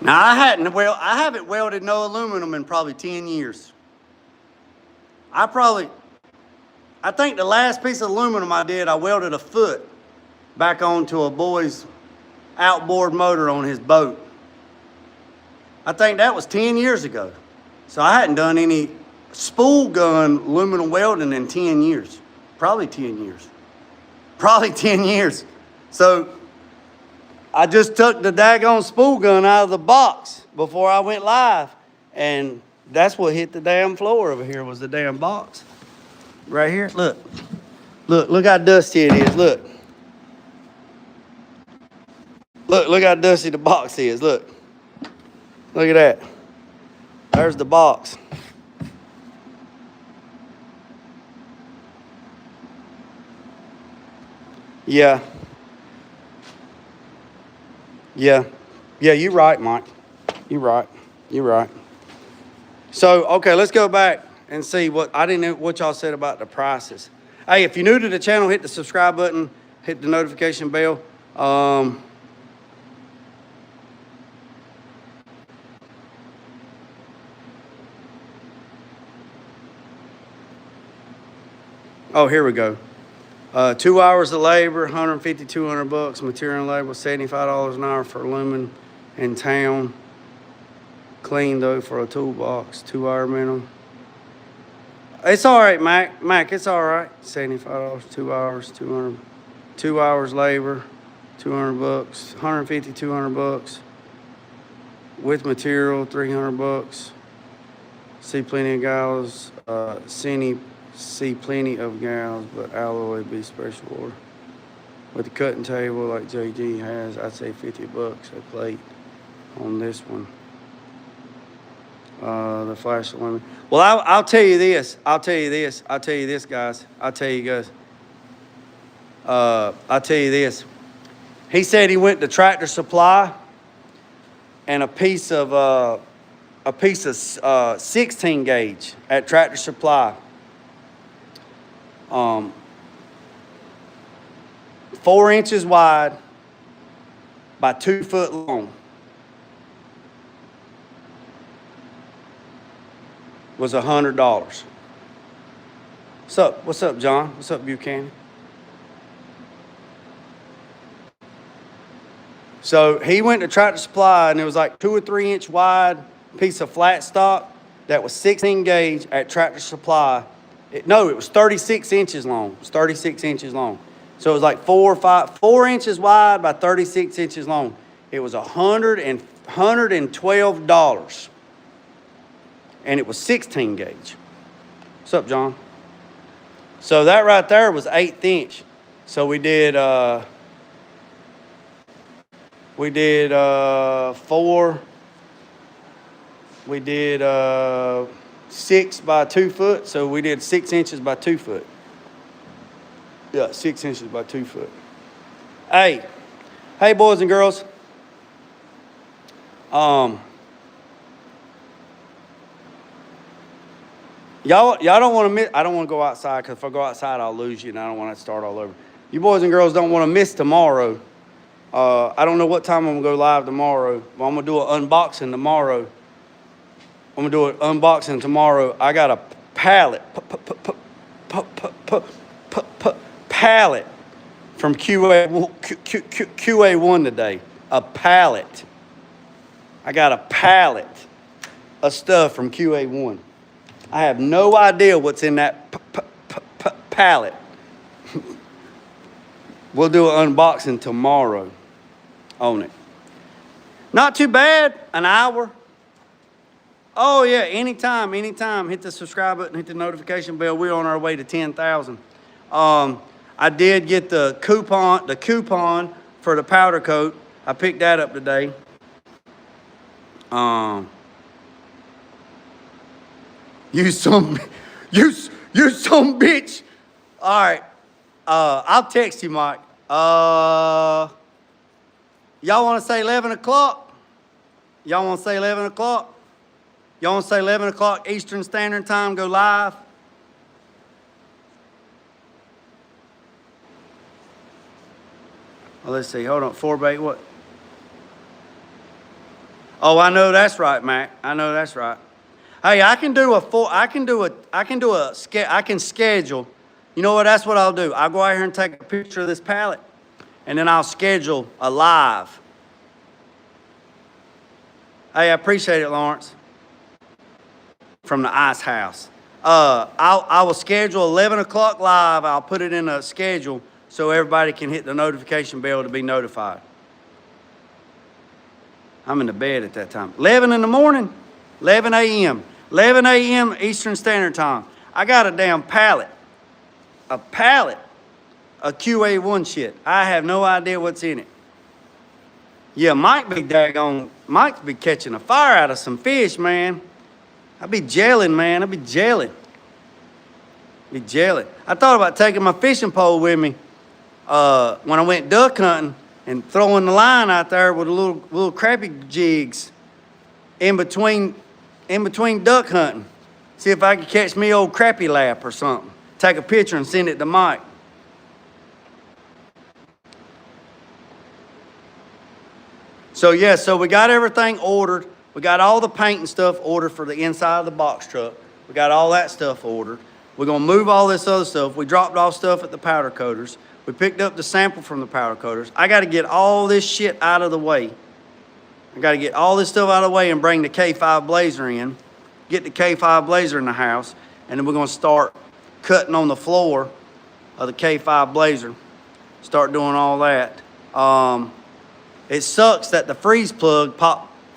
Now I haven't welded no aluminum in probably 10 years. I think the last piece of aluminum I did, I welded a foot back onto a boy's outboard motor on his boat. I think that was 10 years ago. So I hadn't done any spool gun aluminum welding in 10 years. Probably 10 years. Probably 10 years. So I just took the daggone spool gun out of the box before I went live. And that's what hit the damn floor over here was the damn box. Right here, look. Look how dusty it is, look. Look how dusty the box is, look. Look at that. There's the box. Yeah, you're right, Mike. You're right. So, okay, let's go back and see I didn't know what y'all said about the prices. Hey, if you're new to the channel, hit the subscribe button, hit the notification bell. Oh, here we go. 2 hours of labor, 150, 200 bucks. Material and labor, $75 an hour for aluminum in town. Clean though for a toolbox, 2 hour minimum. It's all right, Mac. Mac, it's all right. $75, 2 hours, 200. 2 hours labor, 200 bucks. 150, 200 bucks. With material, 300 bucks. See plenty of gals. See plenty of gals, but alloy be special order. With the cutting table like JG has, I'd say 50 bucks a plate on this one. The flash aluminum. Well, I'll tell you this, guys. I'll tell you this. He said he went to Tractor Supply and a piece of 16 gauge at Tractor Supply. 4 inches wide by 2 foot long. Was $100. What's up, John? What's up, Buchanan? So he went to Tractor Supply and it was like 2 or 3 inch wide piece of flat stock that was 16 gauge at Tractor Supply. It was 36 inches long. It was 36 inches long. So it was like 4 inches wide by 36 inches long. It was $112. And it was 16 gauge. What's up, John? So that right there was 1/8 inch. So we did 4. We did 6 by 2 foot. So we did 6 inches by 2 foot. Yeah, 6 inches by 2 foot. Hey, boys and girls. Y'all don't want to miss. I don't want to go outside because if I go outside, I'll lose you, and I don't want to start all over. You boys and girls don't want to miss tomorrow. I don't know what time I'm gonna go live tomorrow, but I'm gonna do an unboxing tomorrow. I'm gonna do an unboxing tomorrow. I got a pallet, pallet from QA1 today. A pallet. I got a pallet of stuff from QA1. I have no idea what's in that pallet. We'll do an unboxing tomorrow on it. Not too bad, an hour. Oh yeah, anytime. Hit the subscribe button, hit the notification bell. We're on our way to 10,000. I did get the coupon for the powder coat. I picked that up today. You some bitch. All right. I'll text you, Mike. Y'all want to say 11 o'clock? Y'all want to say 11 o'clock? Y'all want to say 11 o'clock Eastern Standard Time, go live? Well, let's see. Hold on. 4-bait what? Oh, I know that's right, Mac. I know that's right. Hey, I can schedule. You know what? That's what I'll do. I'll go out here and take a picture of this pallet, and then I'll schedule a live. Hey, I appreciate it, Lawrence. From the ice house. I will schedule 11 o'clock live. I'll put it in a schedule so everybody can hit the notification bell to be notified. I'm in the bed at that time. 11 in the morning, 11 a.m. 11 a.m. Eastern Standard Time. I got a damn pallet. A pallet of QA1 shit. I have no idea what's in it. Yeah, Mike be catching a fire out of some fish, man. I be gelling, man. I be gelling. I thought about taking my fishing pole with me when I went duck hunting and throwing the line out there with a little crappie jigs in between duck hunting. See if I could catch me old crappie lap or something. Take a picture and send it to Mike. So yeah, so we got everything ordered. We got all the paint and stuff ordered for the inside of the box truck. We got all that stuff ordered. We're gonna move all this other stuff. We dropped off stuff at the powder coaters. We picked up the sample from the powder coaters. I gotta get all this shit out of the way. I gotta get all this stuff out of the way and bring the K5 Blazer in. Get the K5 Blazer in the house. And then we're gonna start cutting on the floor of the K5 Blazer. Start doing all that. It sucks that the freeze plug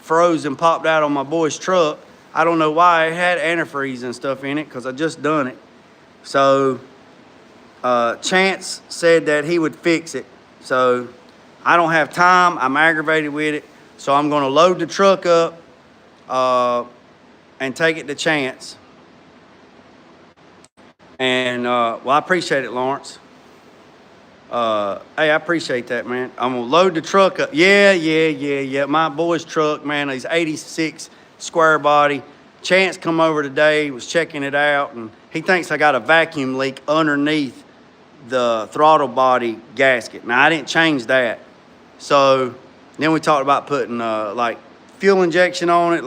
froze and popped out on my boy's truck. I don't know why. It had antifreeze and stuff in it because I just done it. So Chance said that he would fix it. So I don't have time. I'm aggravated with it. So I'm going to load the truck up and take it to Chance. And, well, I appreciate it, Lawrence. Hey, I appreciate that, man. I'm going to load the truck up. Yeah. My boy's truck, man, he's 86 square body. Chance come over today, was checking it out, and he thinks I got a vacuum leak underneath the throttle body gasket. Now, I didn't change that. So then we talked about putting, like, fuel injection on it.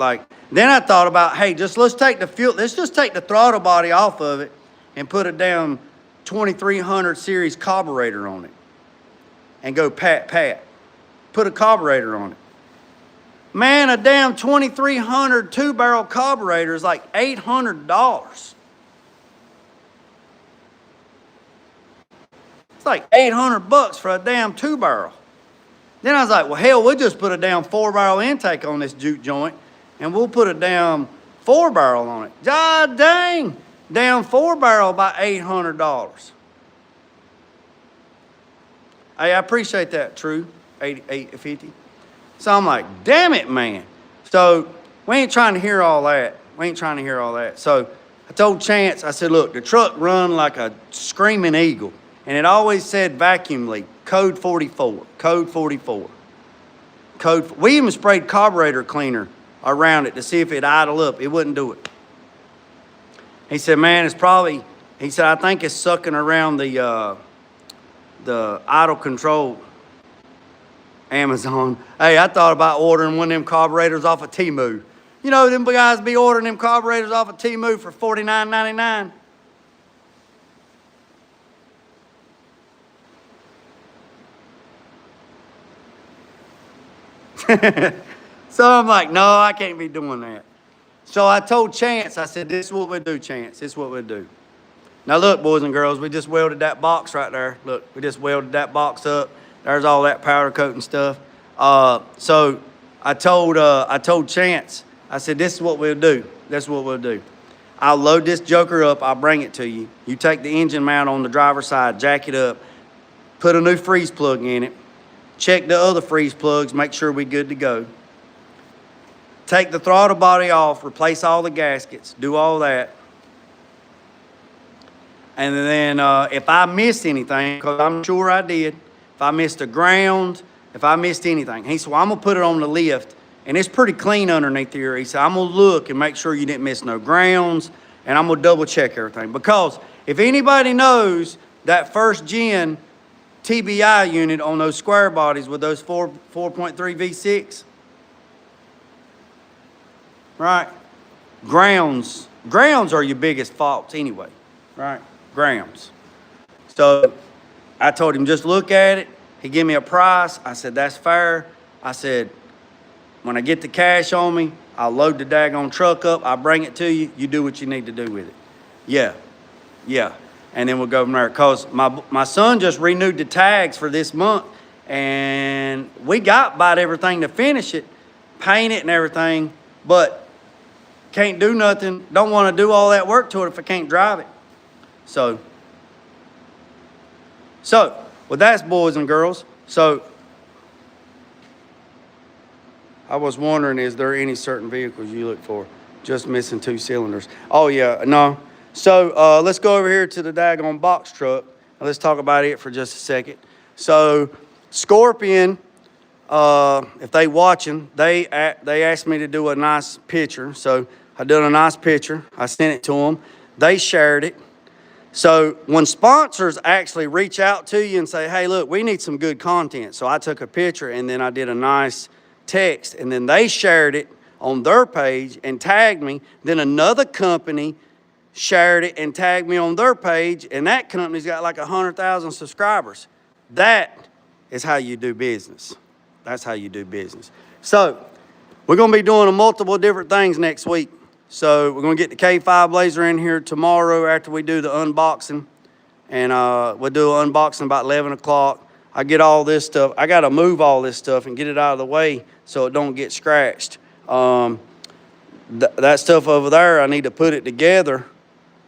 Then I thought about, hey, let's just take the throttle body off of it and put a damn 2300 series carburetor on it and go pat. Put a carburetor on it. Man, a damn 2300 two-barrel carburetor is like $800. It's like $800 for a damn two-barrel. Then I was like, well, hell, we'll just put a damn 4-barrel intake on this juke joint and we'll put a damn 4-barrel on it. God dang, damn 4-barrel by $800. Hey, I appreciate that, True, 850. So I'm like, damn it, man. So we ain't trying to hear all that. So I told Chance, I said, look, the truck run like a screaming eagle. And it always said vacuum leak, code 44. We even sprayed carburetor cleaner around it to see if it idle up. It wouldn't do it. He said, man, I think it's sucking around the idle control. Amazon. Hey, I thought about ordering one of them carburetors off of Temu. You know, them guys be ordering them carburetors off of Temu for $49.99. So I'm like, no, I can't be doing that. So I told Chance, I said, this is what we do, Chance. This is what we do. Now look, boys and girls, we just welded that box right there. Look, we just welded that box up. There's all that powder coat and stuff. So I told Chance, I said, this is what we'll do. This is what we'll do. I'll load this joker up. I'll bring it to you. You take the engine mount on the driver's side, jack it up, put a new freeze plug in it, check the other freeze plugs, make sure we're good to go. Take the throttle body off, replace all the gaskets, do all that. And then if I missed anything, because I'm sure I did, if I missed a ground, if I missed anything, he said, well, I'm going to put it on the lift, and it's pretty clean underneath here. He said, I'm going to look and make sure you didn't miss no grounds, and I'm going to double check everything. Because if anybody knows that first gen TBI unit on those square bodies with those 4.3 V6, right? Grounds are your biggest faults anyway, right? Grounds. So I told him, just look at it. He gave me a price. I said, that's fair. I said, when I get the cash on me, I'll load the daggone truck up. I'll bring it to you. You do what you need to do with it. Yeah. And then we'll go from there. Because my son just renewed the tags for this month. And we got about everything to finish it, paint it and everything. But can't do nothing. Don't want to do all that work to it if I can't drive it. So well, that's boys and girls. So I was wondering, is there any certain vehicles you look for? Just missing 2 cylinders. Oh yeah, no. So let's go over here to the daggone box truck. Let's talk about it for just a second. So Scorpion, if they watching, they asked me to do a nice picture. So I did a nice picture. I sent it to them. They shared it. So when sponsors actually reach out to you and say, hey, look, we need some good content. So I took a picture and then I did a nice text, and then they shared it on their page and tagged me. Then another company shared it and tagged me on their page, and that company's got like 100,000 subscribers. That is how you do business. That's how you do business. So we're going to be doing multiple different things next week. So we're going to get the K5 Blazer in here tomorrow after we do the unboxing. And we'll do an unboxing about 11 o'clock. I get all this stuff. I got to move all this stuff and get it out of the way so it don't get scratched. That stuff over there, I need to put it together.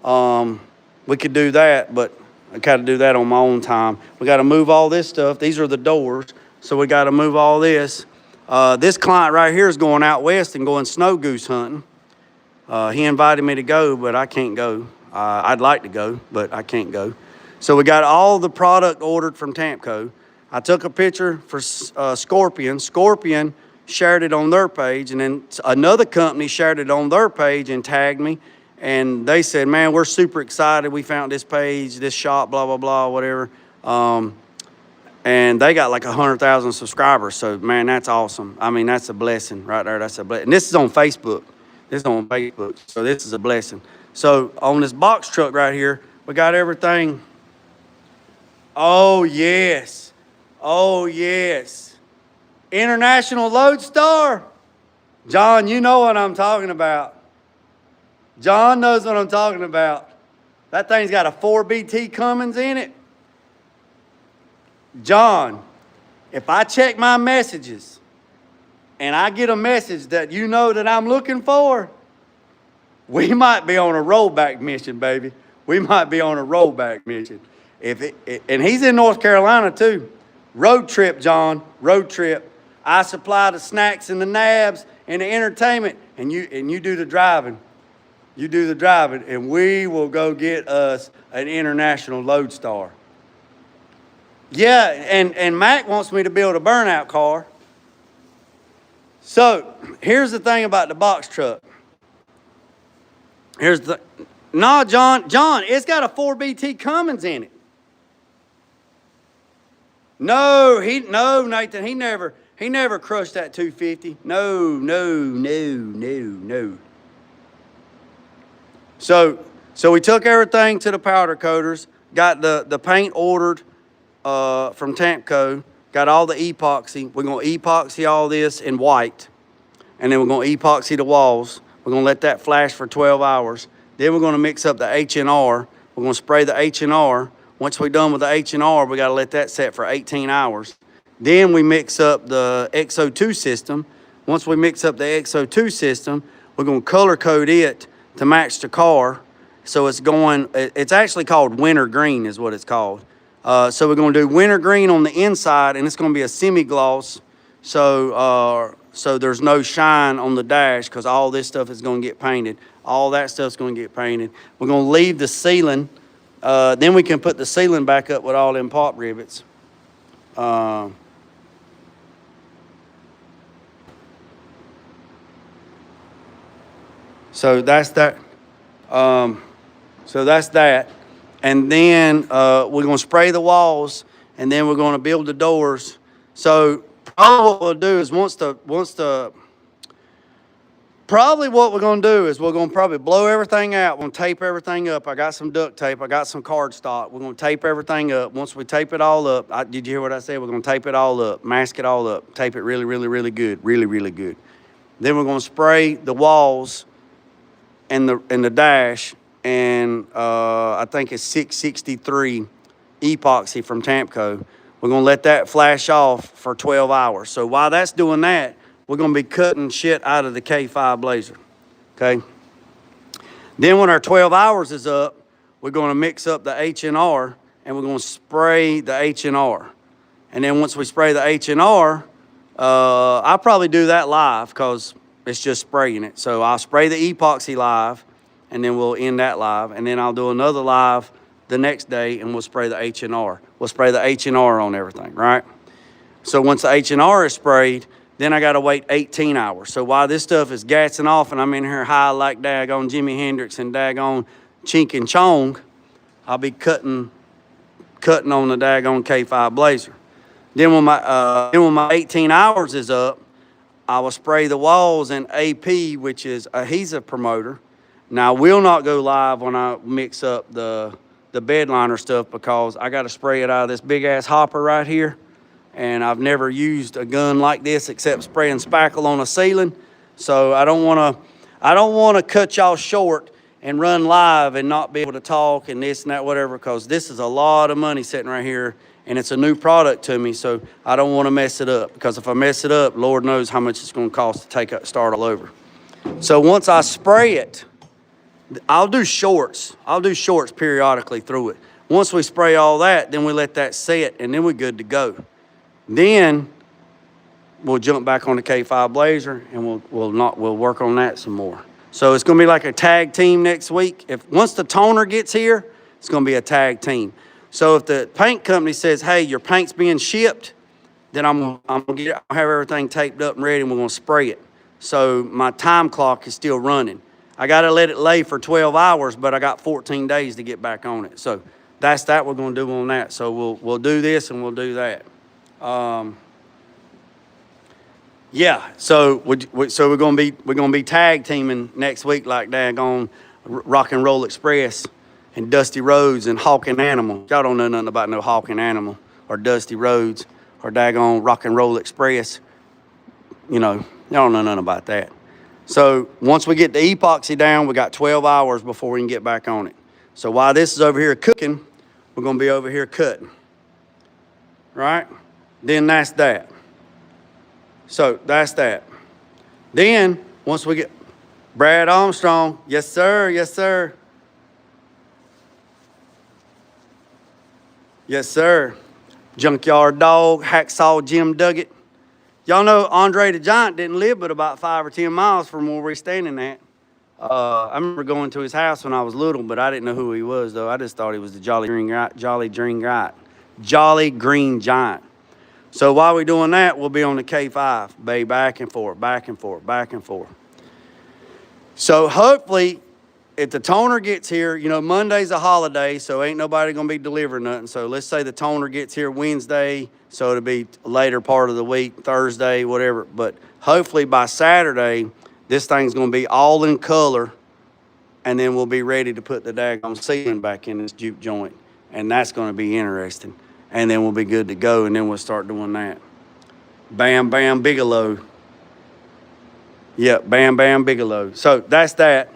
We could do that, but I got to do that on my own time. We got to move all this stuff. These are the doors, so we got to move all this. This client right here is going out west and going snow goose hunting. He invited me to go, but I can't go. I'd like to go, but I can't go. So we got all the product ordered from Tamco. I took a picture for Scorpion. Scorpion shared it on their page, and then another company shared it on their page and tagged me. And they said, man, we're super excited. We found this page, this shop, blah, blah, blah, whatever. And they got like 100,000 subscribers. So, man, that's awesome. I mean, that's a blessing right there. That's a blessing. And this is on Facebook. This is on Facebook. So this is a blessing. So on this box truck right here, we got everything. Oh, yes. Oh, yes. International Lodestar. John, you know what I'm talking about. John knows what I'm talking about. That thing's got a 4BT Cummins in it. John, if I check my messages and I get a message that you know that I'm looking for, we might be on a rollback mission, baby. We might be on a rollback mission. And he's in North Carolina too. Road trip, John, road trip. I supply the snacks and the nabs and the entertainment, and you do the driving. You do the driving, and we will go get us an International Lodestar. Yeah, and Mac wants me to build a burnout car. So here's the thing about the box truck. No, John, it's got a 4BT Cummins in it. No, Nathan, he never crushed that 250. No. So we took everything to the powder coaters, got the paint ordered from Tamco, got all the epoxy. We're gonna epoxy all this in white, and then we're gonna epoxy the walls. We're gonna let that flash for 12 hours. Then we're gonna mix up the H&R. We're gonna spray the H&R. Once we're done with the H&R, we gotta let that set for 18 hours. Then we mix up the XO2 system. Once we mix up the XO2 system, we're gonna color code it to match the car. So it's actually called winter green is what it's called. So we're gonna do winter green on the inside, and it's gonna be a semi-gloss. So there's no shine on the dash, because all this stuff is gonna get painted. All that stuff's gonna get painted. We're gonna leave the ceiling. Then we can put the ceiling back up with all them pop rivets. So that's that. So that's that. And then we're gonna spray the walls, and then we're gonna build the doors. So probably what we'll do is probably what we're gonna do is we're gonna probably blow everything out. We're gonna tape everything up. I got some duct tape. I got some cardstock. We're gonna tape everything up. Once we tape it all up, did you hear what I said? We're gonna tape it all up, mask it all up, tape it really, really, really good, really, really good. Then we're gonna spray the walls and the dash, and I think it's 663 epoxy from Tamco. We're gonna let that flash off for 12 hours. So while that's doing that, we're gonna be cutting shit out of the K5 Blazer, okay? Then when our 12 hours is up, we're gonna mix up the H&R, and we're gonna spray the H&R. And then once we spray the H&R, I'll probably do that live, because it's just spraying it. So I'll spray the epoxy live, and then we'll end that live. And then I'll do another live the next day, and we'll spray the H&R. We'll spray the H&R on everything, right? So once the H&R is sprayed, then I gotta wait 18 hours. So while this stuff is gassing off and I'm in here high like daggone Jimi Hendrix and daggone Chink and Chong, I'll be cutting on the daggone K5 Blazer. Then when my 18 hours is up, I will spray the walls in AP, which is adhesive promoter. Now, I will not go live when I mix up the bed liner stuff, because I got to spray it out of this big ass hopper right here. And I've never used a gun like this except spraying spackle on a ceiling. So I don't want to cut y'all short and run live and not be able to talk and this and that, whatever, because this is a lot of money sitting right here, and it's a new product to me, so I don't want to mess it up, because if I mess it up, Lord knows how much it's going to cost to start all over. So once I spray it, I'll do shorts. I'll do shorts periodically through it. Once we spray all that, then we let that set, and then we're good to go. Then we'll jump back on the K5 Blazer, and we'll work on that some more. So it's gonna be like a tag team next week. Once the toner gets here, it's gonna be a tag team. So if the paint company says, hey, your paint's being shipped, then I'm gonna have everything taped up and ready, and we're gonna spray it. So my time clock is still running. I gotta let it lay for 12 hours, but I got 14 days to get back on it. So that's that we're gonna do on that. So we'll do this and we'll do that. Yeah, so we're gonna be tag teaming next week like daggone Rock and Roll Express and Dusty Rhodes and Hawking Animal. Y'all don't know nothing about no Hawking Animal or Dusty Rhodes or daggone Rock and Roll Express. You know, y'all don't know nothing about that. So once we get the epoxy down, we got 12 hours before we can get back on it. So while this is over here cooking, we're gonna be over here cutting, right? Then that's that. So that's that. Then once we get Brad Armstrong, yes sir, yes sir. Yes sir. Junkyard Dog, Hacksaw Jim Duggett. Y'all know Andre the Giant didn't live but about 5 or 10 miles from where we're standing at. I remember going to his house when I was little, but I didn't know who he was though. I just thought he was the Jolly Green Giant. So while we're doing that, we'll be on the K5, back and forth, back and forth, back and forth. So hopefully if the toner gets here, you know, Monday's a holiday, so ain't nobody gonna be delivering nothing. So let's say the toner gets here Wednesday, so it'll be later part of the week, Thursday, whatever. But hopefully by Saturday, this thing's gonna be all in color, and then we'll be ready to put the daggone ceiling back in this juke joint. And that's gonna be interesting. And then we'll be good to go, and then we'll start doing that. Bam, bam, Bigelow. Yep, bam, bam, Bigelow. So that's that.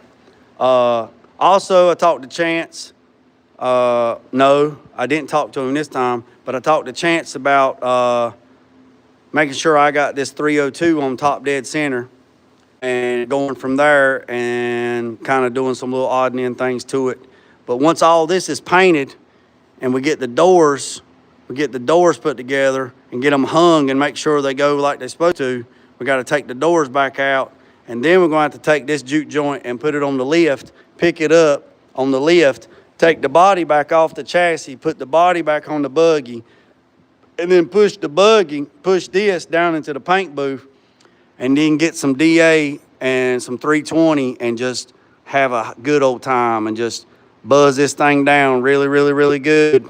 Also, I talked to Chance. No, I didn't talk to him this time, but I talked to Chance about making sure I got this 302 on top dead center and going from there and kind of doing some little odd and end things to it. But once all this is painted and we get the doors put together and get them hung and make sure they go like they're supposed to, we got to take the doors back out. And then we're going to have to take this juke joint and put it on the lift, pick it up on the lift, take the body back off the chassis, put the body back on the buggy, and then push this down into the paint booth, and then get some DA and some 320 and just have a good old time and just buzz this thing down really, really, really good,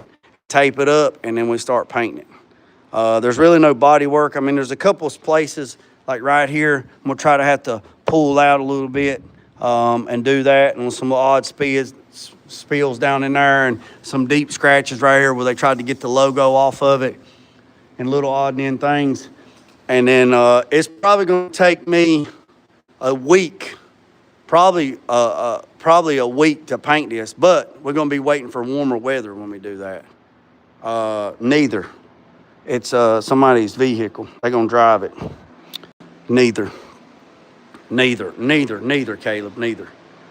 tape it up, and then we start painting it. There's really no body work. I mean, there's a couple of places like right here, I'm gonna try to have to pull out a little bit and do that, and some odd spills down in there, and some deep scratches right here where they tried to get the logo off of it, and little odd and end things. And then it's probably gonna take me a week, probably a week to paint this, but we're gonna be waiting for warmer weather when we do that. Neither. It's somebody's vehicle. They're gonna drive it. Neither, Caleb, neither.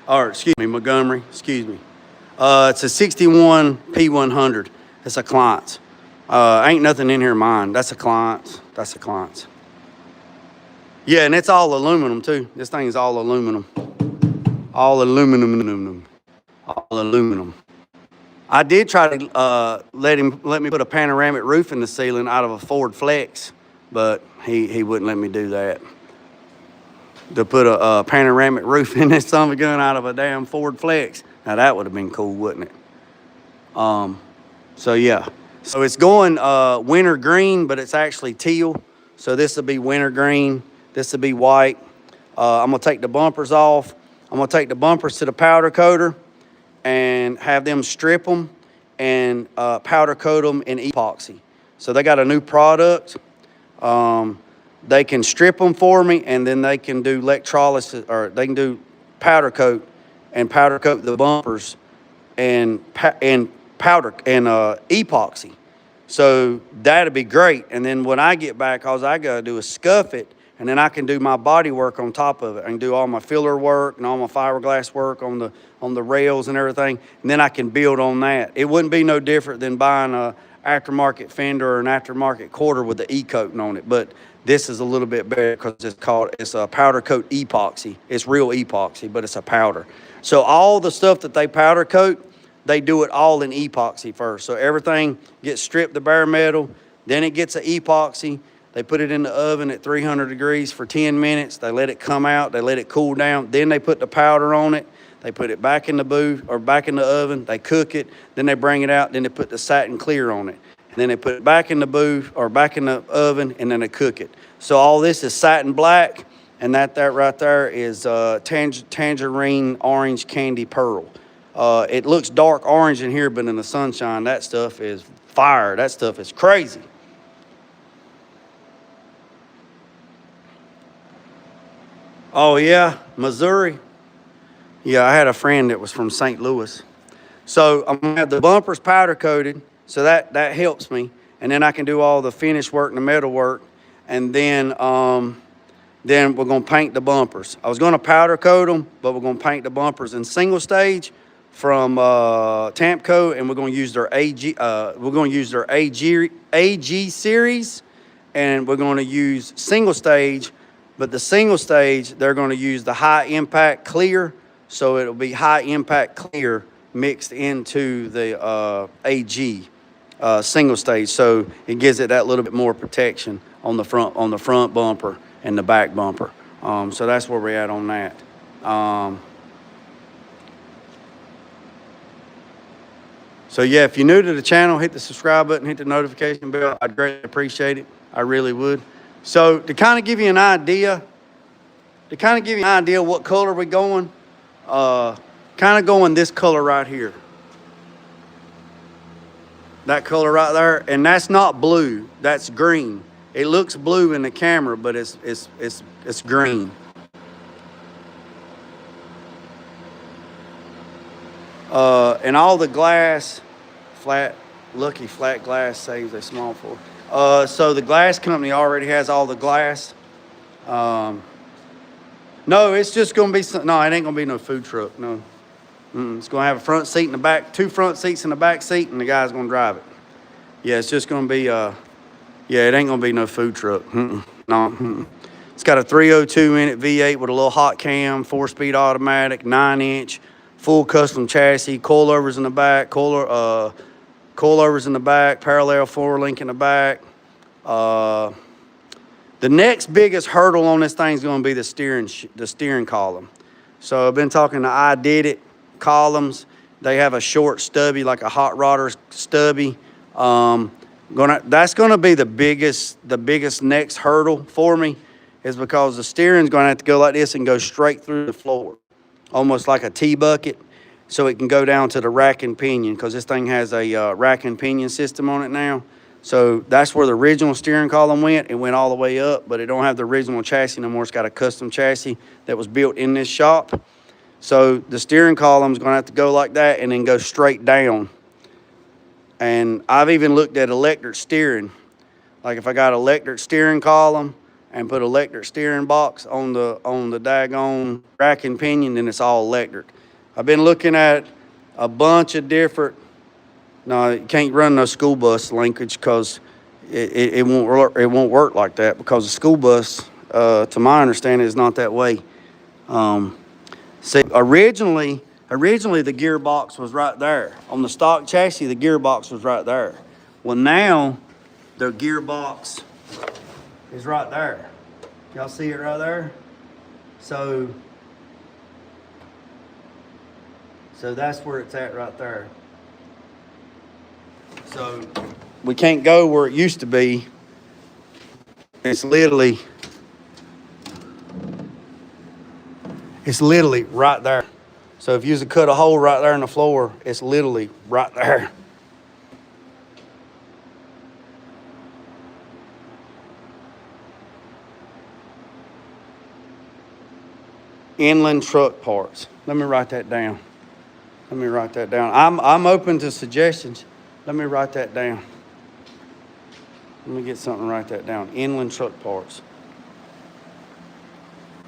Or, excuse me, Montgomery, excuse me. It's a 61 P100. It's a client's. Ain't nothing in here mine. That's a client's. Yeah, and it's all aluminum, too. This thing is all aluminum. All aluminum. I did try to let me put a panoramic roof in the ceiling out of a Ford Flex, but he wouldn't let me do that. To put a panoramic roof in this son of a gun out of a damn Ford Flex. Now that would have been cool, wouldn't it? So yeah. So it's going winter green, but it's actually teal. So this will be winter green. This will be white. I'm gonna take the bumpers off. I'm gonna take the bumpers to the powder coater and have them strip them and powder coat them in epoxy. So they got a new product. They can strip them for me, and then they can do electrolysis, or they can do powder coat the bumpers and powder and epoxy. So that'd be great. And then when I get back, all I gotta do is scuff it, and then I can do my body work on top of it. I can do all my filler work and all my fiberglass work on the rails and everything, and then I can build on that. It wouldn't be no different than buying a aftermarket fender or an aftermarket quarter with the e-coating on it, but this is a little bit better because it's a powder coat epoxy. It's real epoxy, but it's a powder. So all the stuff that they powder coat, they do it all in epoxy first. So everything gets stripped to bare metal, then it gets an epoxy. They put it in the oven at 300 degrees for 10 minutes. They let it come out, they let it cool down. Then they put the powder on it. They put it back in the booth or back in the oven. They cook it, then they bring it out, then they put the satin clear on it. And then they put it back in the booth or back in the oven, and then they cook it. So all this is satin black, and that right there is tangerine orange candy pearl. It looks dark orange in here, but in the sunshine, that stuff is fire. That stuff is crazy. Oh yeah, Missouri. Yeah, I had a friend that was from St. Louis. So I'm gonna have the bumpers powder coated, so that helps me. And then I can do all the finish work and the metal work. And then we're gonna paint the bumpers. I was gonna powder coat them, but we're gonna paint the bumpers in single stage from Tampco, and we're gonna use their AG series, and we're gonna use single stage. But the single stage, they're gonna use the high impact clear, so it'll be high impact clear mixed into the AG single stage, so it gives it that little bit more protection on the front bumper and the back bumper. So that's where we're at on that. So yeah, if you're new to the channel, hit the subscribe button, hit the notification bell. I'd greatly appreciate it. I really would. So to kind of give you an idea, what color we're going, kind of going this color right here. That color right there, and that's not blue, that's green. It looks blue in the camera, but it's green. And all the glass, flat glass saves a small for. So the glass company already has all the glass. No, it's just gonna be no, it ain't gonna be no food truck. No, it's gonna have a front seat in the back, 2 front seats in the back seat, and the guy's gonna drive it. Yeah, it's just gonna be yeah, it ain't gonna be no food truck. No. It's got a 302 in it, V8 with a little hot cam, 4-speed automatic, 9-inch. Full custom chassis, coilovers in the back, coilovers in the back, parallel 4-link in the back. The next biggest hurdle on this thing is going to be the steering column. So I've been talking to I Did It columns. They have a short stubby, like a hot rodder stubby. That's going to be the biggest next hurdle for me, is because the steering's going to have to go like this and go straight through the floor, almost like a T-bucket, so it can go down to the rack and pinion, because this thing has a rack and pinion system on it now. So that's where the original steering column went. It went all the way up, but it don't have the original chassis no more. It's got a custom chassis that was built in this shop. So the steering column's gonna have to go like that and then go straight down. And I've even looked at electric steering. Like if I got electric steering column and put electric steering box on the daggone rack and pinion, then it's all electric. I've been looking at a bunch of different, no, you can't run no school bus linkage, because it won't work like that, because the school bus, to my understanding, is not that way. See, originally the gearbox was right there. On the stock chassis, the gearbox was right there. Well, now the gearbox is right there. Y'all see it right there? So that's where it's at right there. So we can't go where it used to be. It's literally right there. So if you was to cut a hole right there in the floor, it's literally right there. Inland truck parts. Let me write that down. I'm open to suggestions. Let me write that down. Let me get something to write that down. Inland truck parts.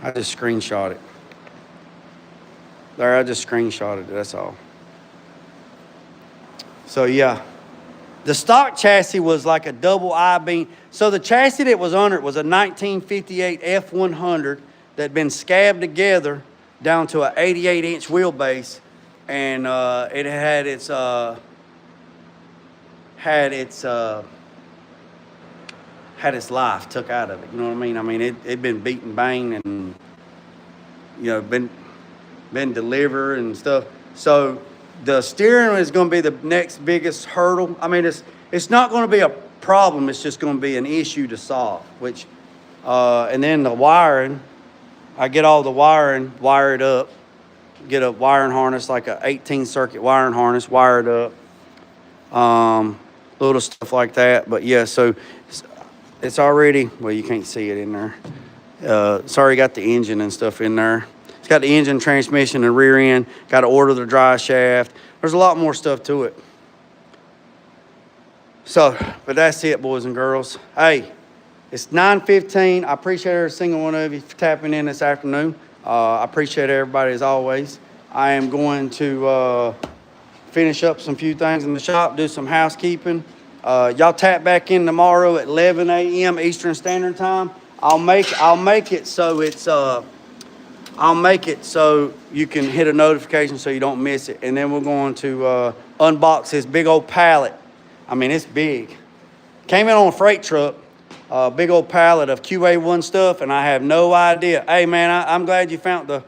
I just screenshot it. There, I just screenshotted it, that's all. So yeah, the stock chassis was like a double I-beam. So the chassis that was under it was a 1958 F100 that had been scabbed together down to an 88-inch wheelbase, and it had its life took out of it. You know what I mean? I mean, it'd been beaten, banged, and been delivered and stuff. So the steering is going to be the next biggest hurdle. I mean, it's not going to be a problem. It's just going to be an issue to solve. Which, and then the wiring, I get all the wiring wired up. Get a wiring harness, like a 18-circuit wiring harness, wired up. Little stuff like that. But yeah, so it's already, well, you can't see it in there. It's already got the engine and stuff in there. It's got the engine, transmission, and rear end. Got to order the dry shaft. There's a lot more stuff to it. So, but that's it, boys and girls. Hey, it's 9:15. I appreciate every single one of you for tapping in this afternoon. I appreciate everybody as always. I am going to finish up some few things in the shop, do some housekeeping. Y'all tap back in tomorrow at 11 a.m. Eastern Standard Time. I'll make it so it's I'll make it so you can hit a notification so you don't miss it. And then we're going to unbox this big old pallet. I mean, it's big. Came in on a freight truck, big old pallet of QA1 stuff, and I have no idea. Hey man, I'm glad you found the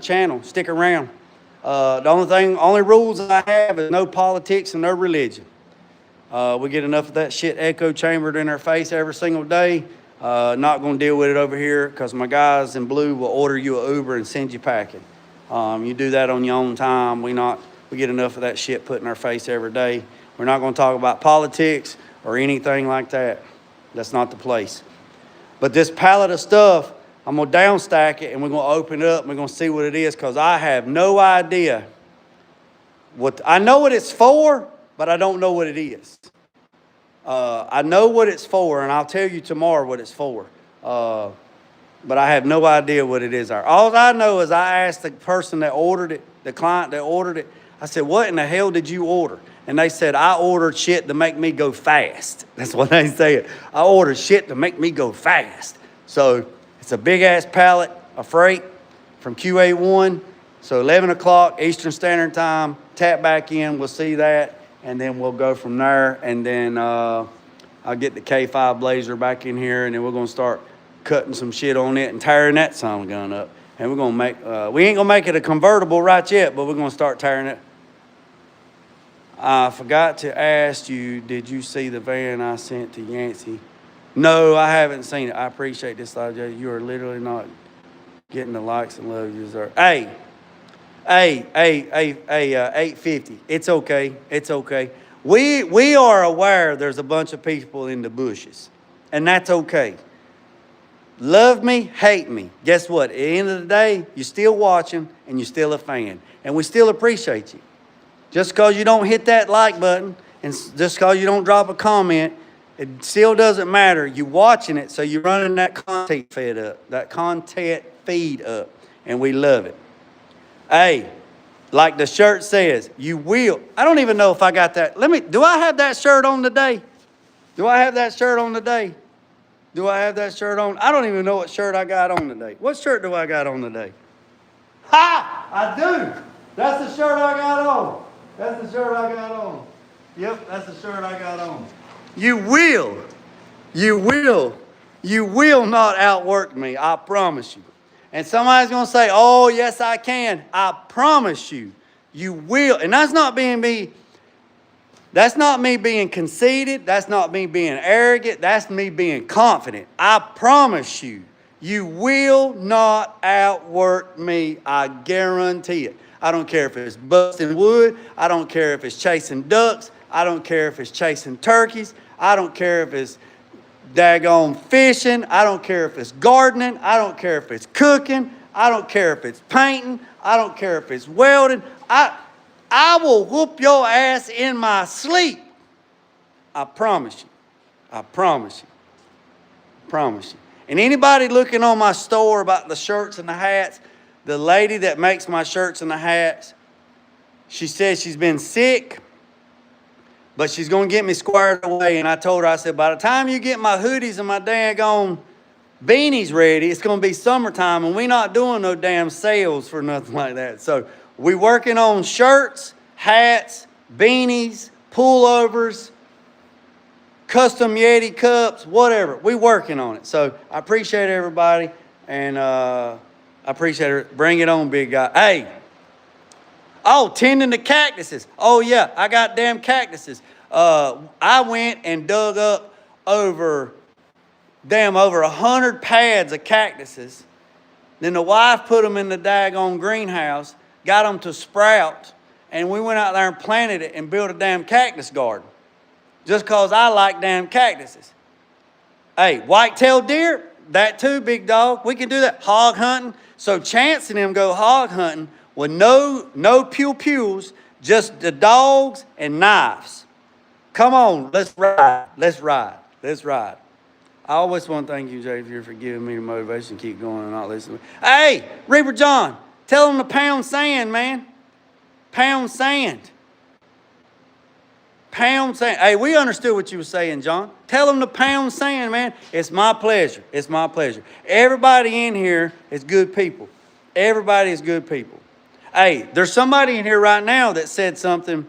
channel. Stick around. Only rules I have is no politics and no religion. We get enough of that shit echo chambered in our face every single day. Not going to deal with it over here because my guys in blue will order you an Uber and send you packing. You do that on your own time. We get enough of that shit put in our face every day. We're not going to talk about politics or anything like that. That's not the place. But this pallet of stuff, I'm going to down stack it and we're going to open it up and we're going to see what it is because I have no idea I know what it's for, but I don't know what it is. I know what it's for, and I'll tell you tomorrow what it's for. But I have no idea what it is. All I know is I asked the person that ordered it, the client that ordered it, I said, what in the hell did you order? And they said, I ordered shit to make me go fast. That's what they said. I ordered shit to make me go fast. So it's a big-ass pallet of freight from QA1. So 11 o'clock Eastern Standard Time, tap back in, we'll see that, and then we'll go from there. And then I'll get the K5 Blazer back in here, and then we're going to start cutting some shit on it and tearing that son of a gun up. And we're going to make, we ain't going to make it a convertible right yet, but we're going to start tearing it. I forgot to ask you, did you see the van I sent to Yancey? No, I haven't seen it. I appreciate this, Elijah. You are literally not getting the likes and love you deserve. Hey, 850. It's okay. It's okay. We are aware there's a bunch of people in the bushes, and that's okay. Love me, hate me. Guess what? At the end of the day, you're still watching, and you're still a fan, and we still appreciate you. Just because you don't hit that like button and just because you don't drop a comment, it still doesn't matter. You're watching it, so you're running that content feed up, and we love it. Hey, like the shirt says, you will. I don't even know if I got that. Do I have that shirt on today? Do I have that shirt on today? Do I have that shirt on? I don't even know what shirt I got on today. What shirt do I got on today? Ha! I do. That's the shirt I got on. That's the shirt I got on. Yep, that's the shirt I got on. You will not outwork me, I promise you. And somebody's going to say, oh, yes, I can. I promise you, you will. And that's not me being conceited. That's not me being arrogant. That's me being confident. I promise you, you will not outwork me. I guarantee it. I don't care if it's busting wood. I don't care if it's chasing ducks. I don't care if it's chasing turkeys. I don't care if it's daggone fishing. I don't care if it's gardening. I don't care if it's cooking. I don't care if it's painting. I don't care if it's welding. I will whoop your ass in my sleep. I promise you. I promise you. I promise you. And anybody looking on my store about the shirts and the hats, the lady that makes my shirts and the hats, she says she's been sick, but she's going to get me squared away. And I told her, I said, by the time you get my hoodies and my daggone beanies ready, it's going to be summertime, and we're not doing no damn sales for nothing like that. So we working on shirts, hats, beanies, pullovers, custom Yeti cups, whatever. We working on it. So I appreciate everybody, and I appreciate it. Bring it on, big guy. Hey. Oh, tending the cactuses. Oh, yeah, I got damn cactuses. I went and dug up over 100 pads of cactuses. Then the wife put them in the daggone greenhouse, got them to sprout, and we went out there and planted it and built a damn cactus garden. Just because I like damn cactuses. Hey, white-tailed deer, that too, big dog. We can do that. Hog hunting. So Chance and them go hog hunting with no pew-pews, just the dogs and knives. Come on, let's ride. Let's ride. Let's ride. I always want to thank you, Xavier, for giving me the motivation to keep going and not listening. Hey, Reaper John, tell them to pound sand, man. Pound sand. Pound sand. Hey, we understood what you were saying, John. Tell them to pound sand, man. It's my pleasure. It's my pleasure. Everybody in here is good people. Everybody is good people. Hey, there's somebody in here right now that said something.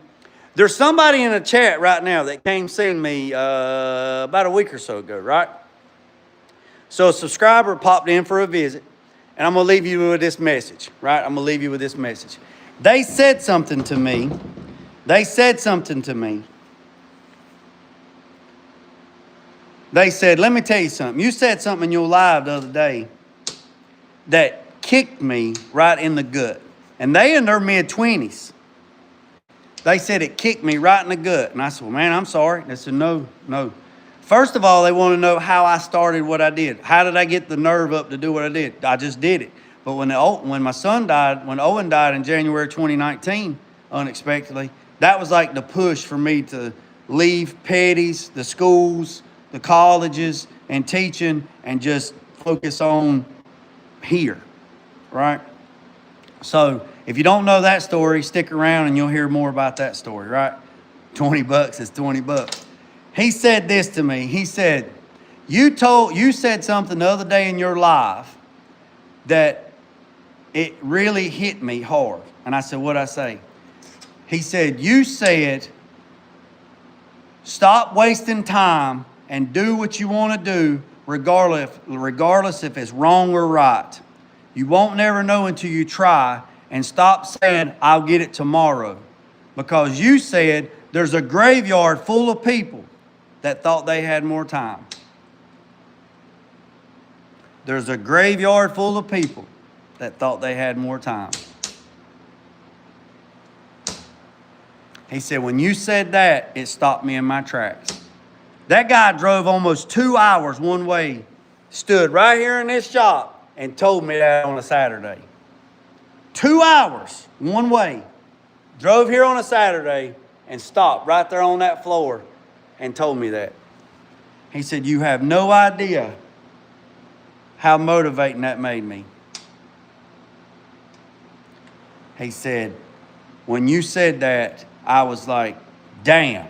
There's somebody in the chat right now that came seeing me about a week or so ago, right? So a subscriber popped in for a visit, and I'm going to leave you with this message, right? I'm going to leave you with this message. They said something to me. They said something to me. They said, let me tell you something. You said something in your live the other day that kicked me right in the gut. And they in their mid-20s. They said it kicked me right in the gut. And I said, well, man, I'm sorry. They said, no. First of all, they want to know how I started what I did. How did I get the nerve up to do what I did? I just did it. But when my son died, when Owen died in January 2019, unexpectedly, that was like the push for me to leave Petty's, the schools, the colleges, and teaching, and just focus on here, right? So if you don't know that story, stick around and you'll hear more about that story, right? $20 is $20. He said this to me. He said, you said something the other day in your live that it really hit me hard. And I said, what'd I say? He said, you said, stop wasting time and do what you want to do regardless if it's wrong or right. You won't never know until you try, and stop saying, I'll get it tomorrow. Because you said there's a graveyard full of people that thought they had more time. There's a graveyard full of people that thought they had more time. He said, when you said that, it stopped me in my tracks. That guy drove almost 2 hours one way, stood right here in this shop, and told me that on a Saturday. 2 hours one way. Drove here on a Saturday and stopped right there on that floor and told me that. He said, you have no idea how motivating that made me. He said, when you said that, I was like, damn.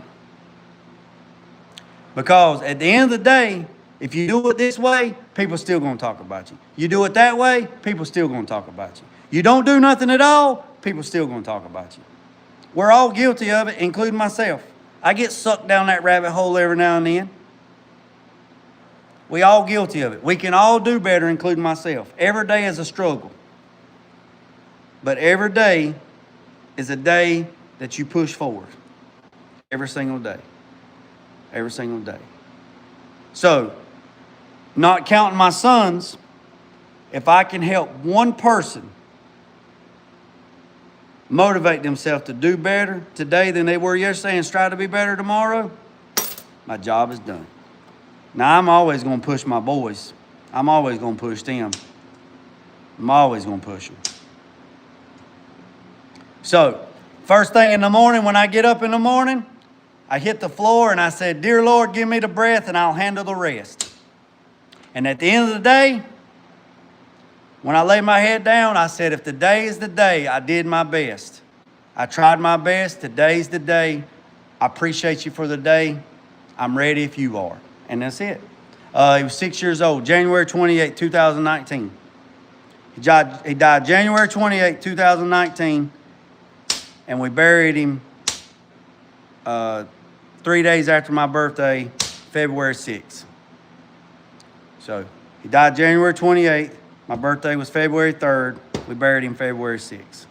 Because at the end of the day, if you do it this way, people still going to talk about you. You do it that way, people still going to talk about you. You don't do nothing at all, people still going to talk about you. We're all guilty of it, including myself. I get sucked down that rabbit hole every now and then. We all guilty of it. We can all do better, including myself. Every day is a struggle. But every day is a day that you push forward. Every single day. Every single day. So, not counting my sons, if I can help one person motivate themselves to do better today than they were yesterday and strive to be better tomorrow, my job is done. Now, I'm always going to push my boys. I'm always going to push them. I'm always going to push them. So, first thing in the morning, when I get up in the morning, I hit the floor and I said, Dear Lord, give me the breath and I'll handle the rest. And at the end of the day, when I lay my head down, I said, if today is the day, I did my best. I tried my best. Today's the day. I appreciate you for the day. I'm ready if you are. And that's it. He was 6 years old, January 28, 2019. He died January 28, 2019. And we buried him 3 days after my birthday, February 6th. So he died January 28th. My birthday was February 3rd. We buried him February 6th.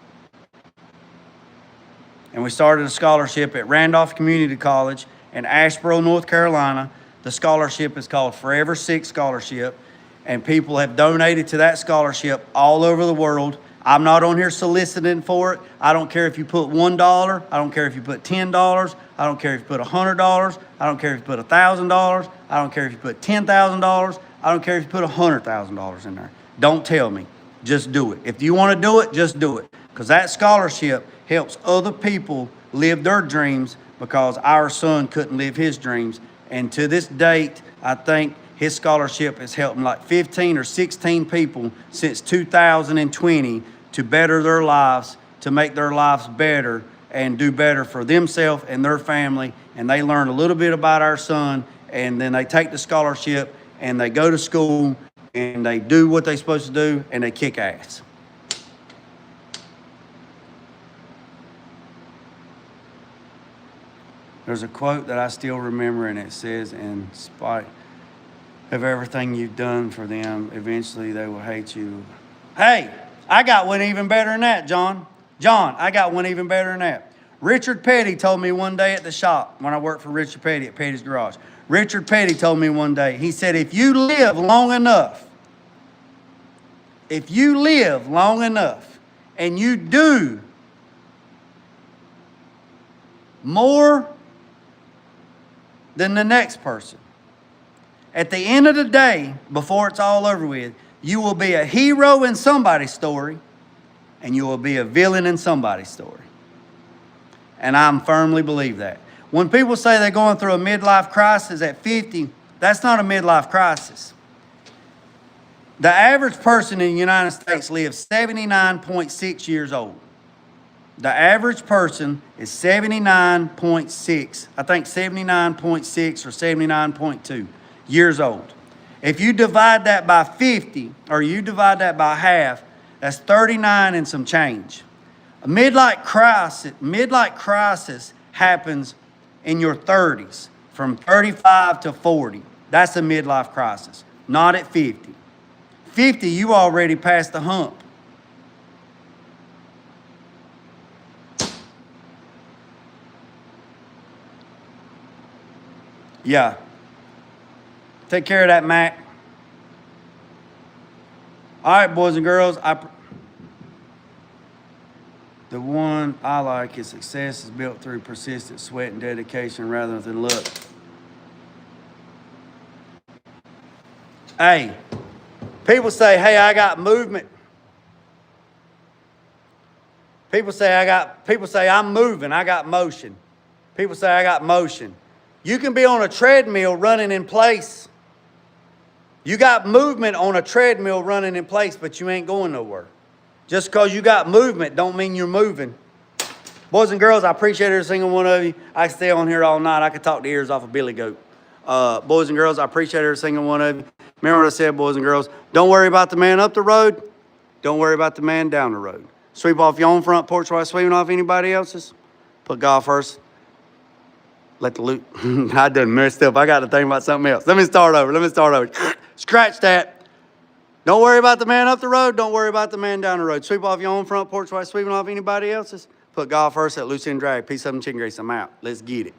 And we started a scholarship at Randolph Community College in Asheboro, North Carolina. The scholarship is called Forever 6 Scholarship. And people have donated to that scholarship all over the world. I'm not on here soliciting for it. I don't care if you put $1. I don't care if you put $10. I don't care if you put $100. I don't care if you put $1,000. I don't care if you put $10,000. I don't care if you put $100,000 in there. Don't tell me. Just do it. If you want to do it, just do it. Because that scholarship helps other people live their dreams because our son couldn't live his dreams. And to this date, I think his scholarship has helped like 15 or 16 people since 2020 to better their lives, to make their lives better and do better for themselves and their family. And they learn a little bit about our son, and then they take the scholarship and they go to school and they do what they're supposed to do and they kick ass. There's a quote that I still remember, and it says, in spite of everything you've done for them, eventually they will hate you. Hey, I got one even better than that, John. John, I got one even better than that. Richard Petty told me one day at the shop when I worked for Richard Petty at Petty's Garage. Richard Petty told me one day, he said, if you live long enough and you do more than the next person, at the end of the day, before it's all over with, you will be a hero in somebody's story and you will be a villain in somebody's story. And I firmly believe that. When people say they're going through a midlife crisis at 50, that's not a midlife crisis. The average person in the United States lives 79.6 years old. The average person is 79.6, I think 79.6 or 79.2 years old. If you divide that by 50, or you divide that by half, that's 39 and some change. A midlife crisis happens in your 30s, from 35 to 40. That's a midlife crisis, not at 50. 50, you already passed the hump. Yeah. Take care of that, Mac. All right, boys and girls. The one I like is success is built through persistent sweat and dedication rather than luck. Hey, people say, hey, I got movement. People say I'm moving, I got motion. People say I got motion. You can be on a treadmill running in place. You got movement on a treadmill running in place, but you ain't going nowhere. Just because you got movement don't mean you're moving. Boys and girls, I appreciate every single one of you. I can stay on here all night. I could talk the ears off a billy goat. Boys and girls, I appreciate every single one of you. Remember what I said, boys and girls. Don't worry about the man up the road. Don't worry about the man down the road. Sweep off your own front porch while sweeping off anybody else's. Put God first. Let the loot. I done messed up. I got to think about something else. Let me start over. Scratch that. Don't worry about the man up the road. Don't worry about the man down the road. Sweep off your own front porch while sweeping off anybody else's. Put God first. At loose end drag. Peace, up, and chicken grease. I'm out. Let's get it.